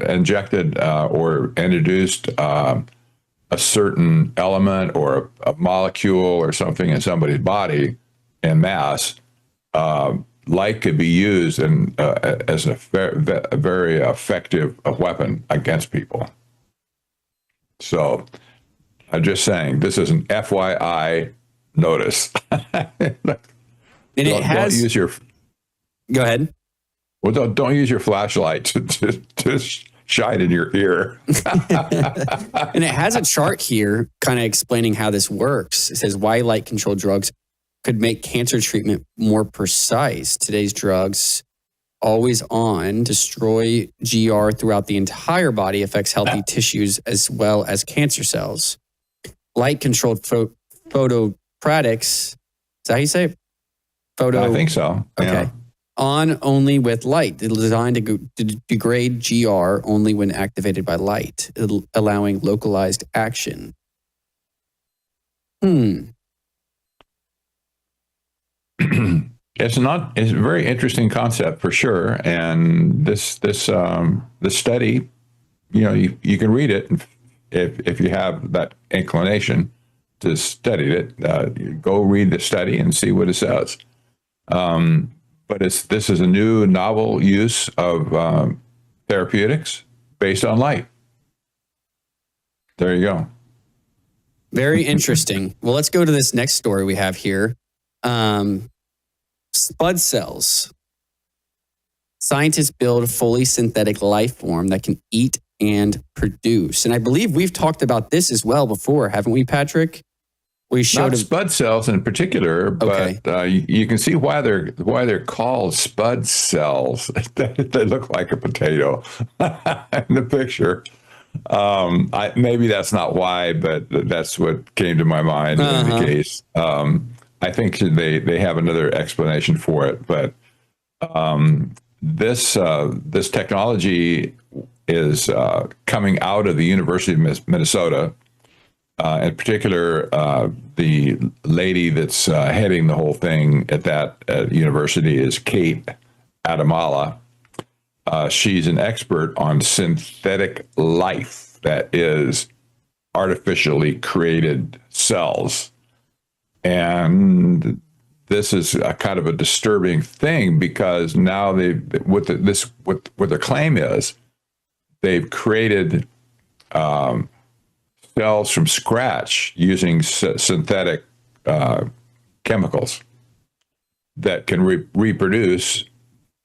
injected or introduced a certain element or a molecule or something in somebody's body en masse. Light could be used as a very effective weapon against people. So I'm just saying, this is an FYI notice. Don't use your. Go ahead. Well, don't use your flashlight to shine in your ear. And it has a chart here kind of explaining how this works. It says why light control drugs could make cancer treatment more precise. Today's drugs, always on, destroy GR throughout the entire body, affects healthy tissues as well as cancer cells. Light-controlled photopratics, is that how you say it? I think so. Okay. Yeah. On only with light. It's designed to degrade GR only when activated by light, allowing localized action. It's a very interesting concept for sure. And this study, you can read it if you have that inclination to study it. Go read the study and see what it says. But this is a new novel use of therapeutics based on light. There you go. Very interesting. Well, let's go to this next story we have here. Spud cells. Scientists build a fully synthetic life form that can eat and produce. And I believe we've talked about this as well before, haven't we, Patrick? We showed not spud cells in particular, but you can see why they're called spud cells. They look like a potato in the picture. Maybe that's not why, but that's what came to my mind in the case. I think they have another explanation for it, but this technology is coming out of the University of Minnesota. In particular, the lady that's heading the whole thing at that university is Kate Adamala. She's an expert on synthetic life, that is artificially created cells. And this is a kind of a disturbing thing, because now what the claim is, they've created cells from scratch using synthetic chemicals that can reproduce,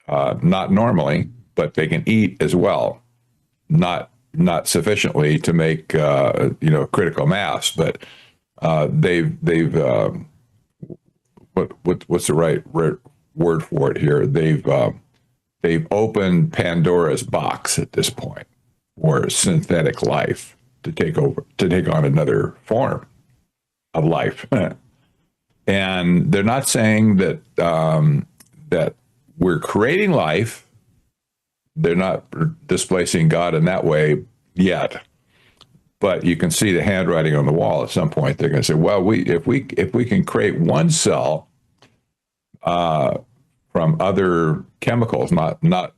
not normally, but they can eat as well, not sufficiently to make critical mass, but they've what's the right word for it here? They've opened Pandora's box at this point for synthetic life to take on another form of life. And they're not saying that that we're creating life. They're not displacing God in that way yet. But you can see the handwriting on the wall. At some point, they're going to say, well, if we can create one cell from other chemicals, not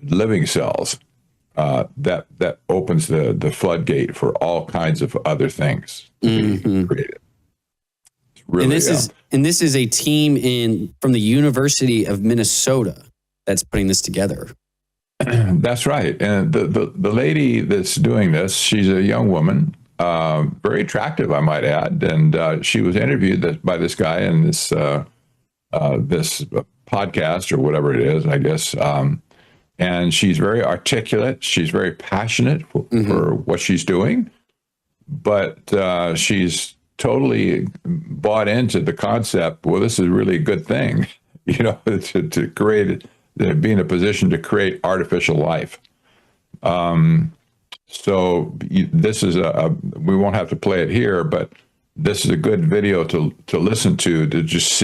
living cells, that opens the floodgate for all kinds of other things to be created. Really, and this is a team from the University of Minnesota that's putting this together. That's right. And the lady that's doing this, she's a young woman, very attractive, I might add. And she was interviewed by this guy in this podcast or whatever it is, I guess. And she's very articulate. She's very passionate for what she's doing. But she's totally bought into the concept, well, this is really a good thing, to create, be in a position to create artificial life. So this is we won't have to play it here, but this is a good video to listen to just see